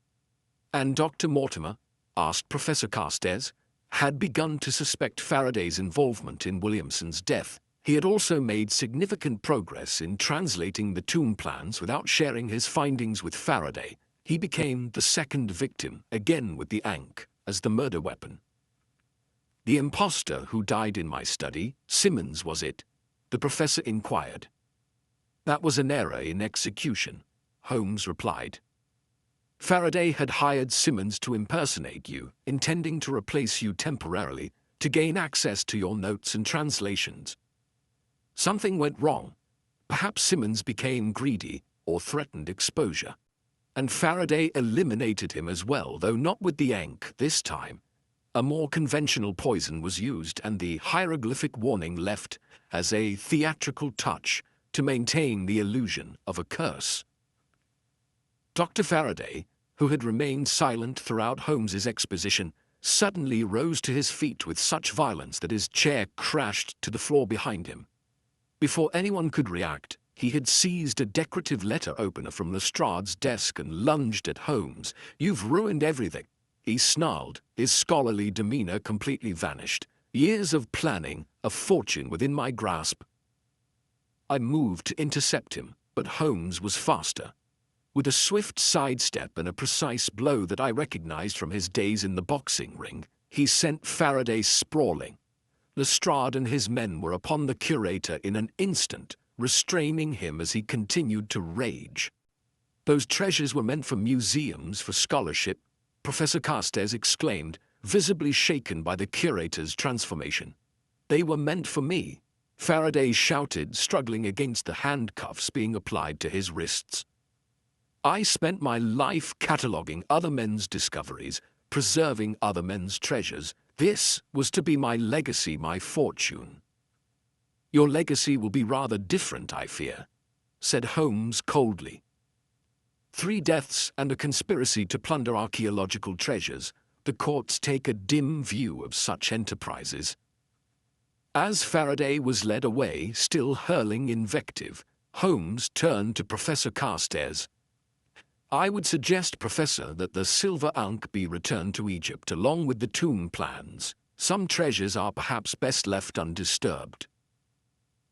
"And Dr. Mortimer," asked Professor Carstairs, "had begun to suspect Faraday's involvement in Williamson's death. He had also made significant progress in translating the tomb plans without sharing his findings with Faraday. He became the second victim, again with the Ankh as the murder weapon." "The imposter who died in my study, Simmons, was it?" the professor inquired. "That was an error in execution," Holmes replied. "Faraday had hired Simmons to impersonate you, intending to replace you temporarily to gain access to your notes and translations. Something went wrong. Perhaps Simmons became greedy or threatened exposure. And Faraday eliminated him as well, though not with the Ankh this time. A more conventional poison was used, and the hieroglyphic warning left as a theatrical touch to maintain the illusion of a curse." Dr. Faraday, who had remained silent throughout Holmes's exposition, suddenly rose to his feet with such violence that his chair crashed to the floor behind him. Before anyone could react, he had seized a decorative letter opener from Lestrade's desk and lunged at Holmes. "You've ruined everything," he snarled, his scholarly demeanor completely vanished. "Years of planning, a fortune within my grasp." I moved to intercept him, but Holmes was faster. With a swift sidestep and a precise blow that I recognized from his days in the boxing ring, he sent Faraday sprawling. Lestrade and his men were upon the curator in an instant, restraining him as he continued to rage. "Those treasures were meant for museums, for scholarship," Professor Carstairs exclaimed, visibly shaken by the curator's transformation. "They were meant for me," Faraday shouted, struggling against the handcuffs being applied to his wrists. "I spent my life cataloguing other men's discoveries, preserving other men's treasures. This was to be my legacy, my fortune." "Your legacy will be rather different, I fear," said Holmes coldly. 3 deaths and a conspiracy to plunder archaeological treasures. The courts take a dim view of such enterprises." As Faraday was led away, still hurling invective, Holmes turned to Professor Carstairs. "I would suggest, Professor, that the silver Ankh be returned to Egypt along with the tomb plans. Some treasures are perhaps best left undisturbed."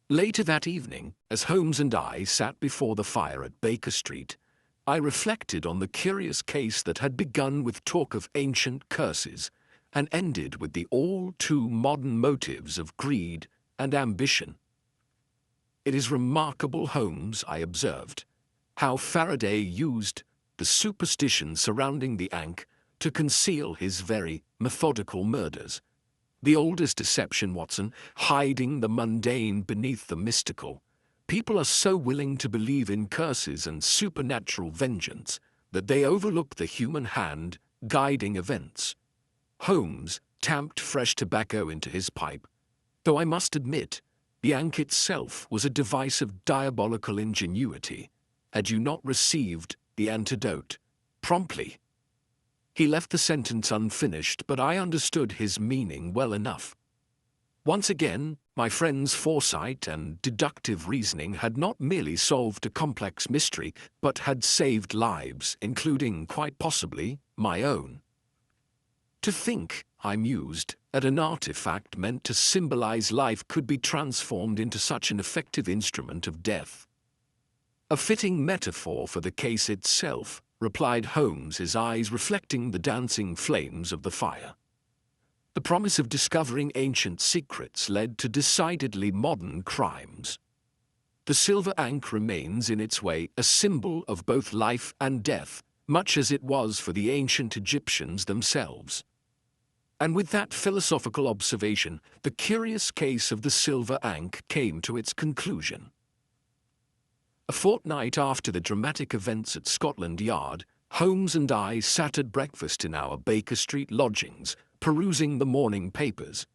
Later that evening, as Holmes and I sat before the fire at Baker Street, I reflected on the curious case that had begun with talk of ancient curses and ended with the all-too-modern motives of greed and ambition. "It is remarkable, Holmes," I observed. how Faraday used the superstition surrounding the Ankh to conceal his very methodical murders. The oldest deception, Watson, hiding the mundane beneath the mystical. People are so willing to believe in curses and supernatural vengeance that they overlook the human hand guiding events. Holmes tamped fresh tobacco into his pipe. Though I must admit, the Ankh itself was a device of diabolical ingenuity. Had you not received the antidote promptly? He left the sentence unfinished, but I understood his meaning well enough. Once again, my friend's foresight and deductive reasoning had not merely solved a complex mystery, but had saved lives, including, quite possibly, my own. To think, I mused, that an artifact meant to symbolize life could be transformed into such an effective instrument of death. A fitting metaphor for the case itself, replied Holmes, his eyes reflecting the dancing flames of the fire. The promise of discovering ancient secrets led to decidedly modern crimes. The silver Ankh remains in its way a symbol of both life and death, much as it was for the ancient Egyptians themselves. And with that philosophical observation, the curious case of the silver Ankh came to its conclusion. A fortnight after the dramatic events at Scotland Yard, Holmes and I sat at breakfast in our Baker Street lodgings, perusing the morning papers.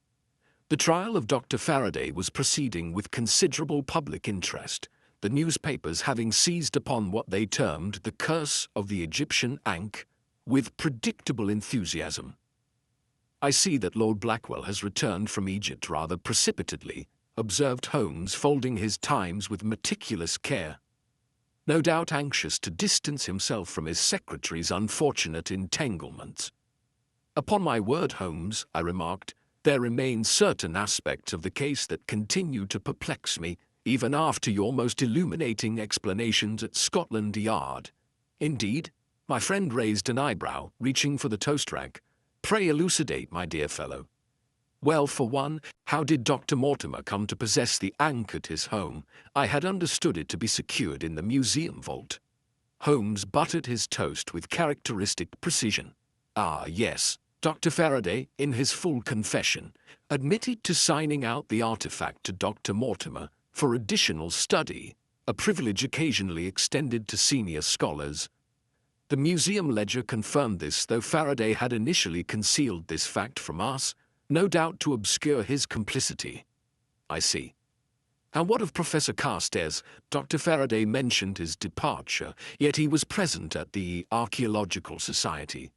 The trial of Dr. Faraday was proceeding with considerable public interest, the newspapers having seized upon what they termed the curse of the Egyptian Ankh with predictable enthusiasm. "I see that Lord Blackwell has returned from Egypt rather precipitately," observed Holmes, folding his Times with meticulous care. No doubt anxious to distance himself from his secretary's unfortunate entanglements. "Upon my word, Holmes," I remarked, "there remain certain aspects of the case that continue to perplex me, even after your most illuminating explanations at Scotland Yard." "Indeed?" My friend raised an eyebrow, reaching for the toast rack. "Pray elucidate, my dear fellow." "Well, for one, how did Dr. Mortimer come to possess the Ankh at his home? I had understood it to be secured in the museum vault." Holmes buttered his toast with characteristic precision. "Ah, yes. Dr. Faraday, in his full confession, admitted to signing out the artifact to Dr. Mortimer for additional study, a privilege occasionally extended to senior scholars. The museum ledger confirmed this, though Faraday had initially concealed this fact from us, no doubt to obscure his complicity." "I see. And what of Professor Carstairs? Dr. Faraday mentioned his departure, yet he was present at the Archaeological Society."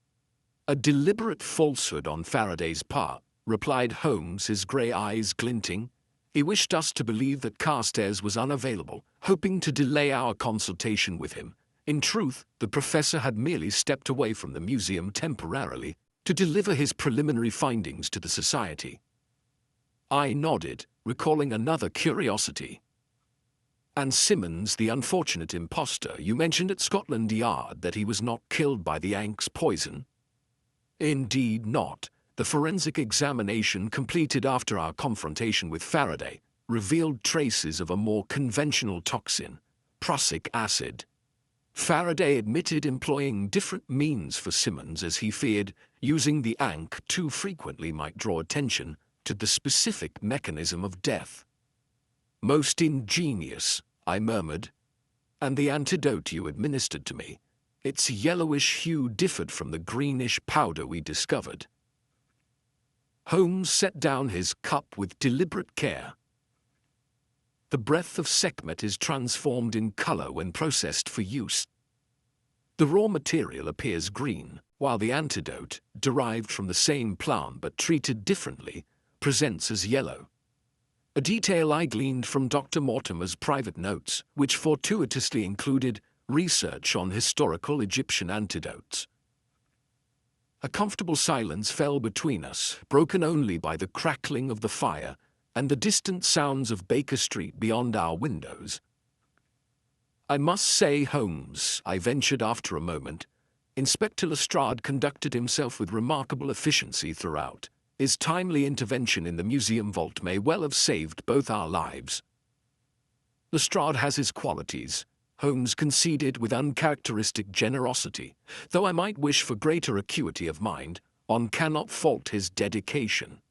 "A deliberate falsehood on Faraday's part," replied Holmes, his grey eyes glinting. "He wished us to believe that Carstairs was unavailable, hoping to delay our consultation with him. In truth, the professor had merely stepped away from the museum temporarily to deliver his preliminary findings to the society." I nodded, recalling another curiosity. "And Simmons, the unfortunate impostor, you mentioned at Scotland Yard that he was not killed by the Ankh's poison?" "Indeed not. The forensic examination completed after our confrontation with Faraday revealed traces of a more conventional toxin, prussic acid. Faraday admitted employing different means for Simmons, as he feared using the Ankh too frequently might draw attention to the specific mechanism of death." "Most ingenious," I murmured. "And the antidote you administered to me? Its yellowish hue differed from the greenish powder we discovered." Holmes set down his cup with deliberate care. "The breath of Sekhmet is transformed in color when processed for use. The raw material appears green, while the antidote, derived from the same plant but treated differently, presents as yellow. A detail I gleaned from Dr. Mortimer's private notes, which fortuitously included research on historical Egyptian antidotes." A comfortable silence fell between us, broken only by the crackling of the fire and the distant sounds of Baker Street beyond our windows. "I must say, Holmes," I ventured after a moment, "Inspector Lestrade conducted himself with remarkable efficiency throughout. His timely intervention in the museum vault may well have saved both our lives." "Lestrade has his qualities," Holmes conceded with uncharacteristic generosity. Though I might wish for greater acuity of mind, one cannot fault his dedication.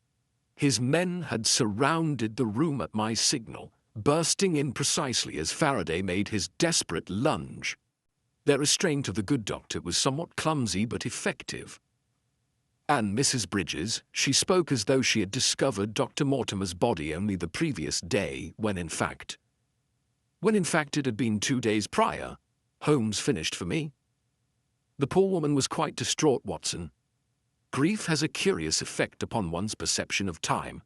His men had surrounded the room at my signal, bursting in precisely as Faraday made his desperate lunge. Their restraint of the good doctor was somewhat clumsy but effective. And Mrs. Bridges, she spoke as though she had discovered Dr. Mortimer's body only the previous day, when in fact it had been 2 days prior. Holmes finished for me. The poor woman was quite distraught, Watson. Grief has a curious effect upon one's perception of time.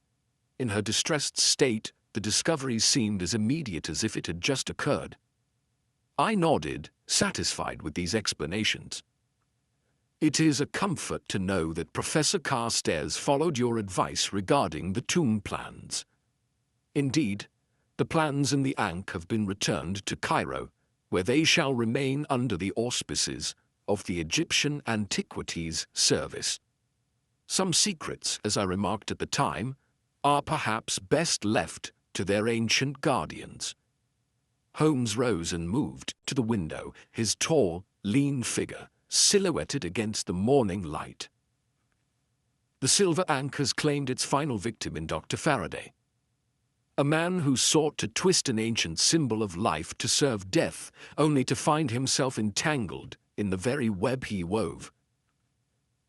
In her distressed state, the discovery seemed as immediate as if it had just occurred. I nodded, satisfied with these explanations. It is a comfort to know that Professor Carstairs followed your advice regarding the tomb plans. Indeed, the plans in the Ankh have been returned to Cairo, where they shall remain under the auspices of the Egyptian Antiquities Service. Some secrets, as I remarked at the time, are perhaps best left to their ancient guardians. Holmes rose and moved to the window, his tall, lean figure silhouetted against the morning light. The silver Ankh has claimed its final victim in Dr. Faraday, a man who sought to twist an ancient symbol of life to serve death, only to find himself entangled in the very web he wove.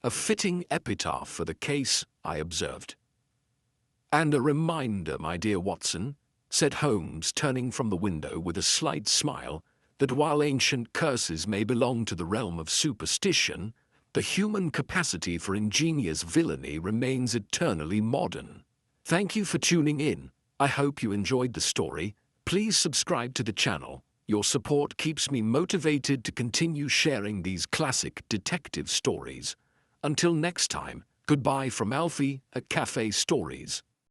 A fitting epitaph for the case, I observed. And a reminder, my dear Watson, said Holmes, turning from the window with a slight smile, that while ancient curses may belong to the realm of superstition, the human capacity for ingenious villainy remains eternally modern. Thank you for tuning in. I hope you enjoyed the story. Please subscribe to the channel. Your support keeps me motivated to continue sharing these classic detective stories. Until next time, goodbye from Alfie at Cafe Stories.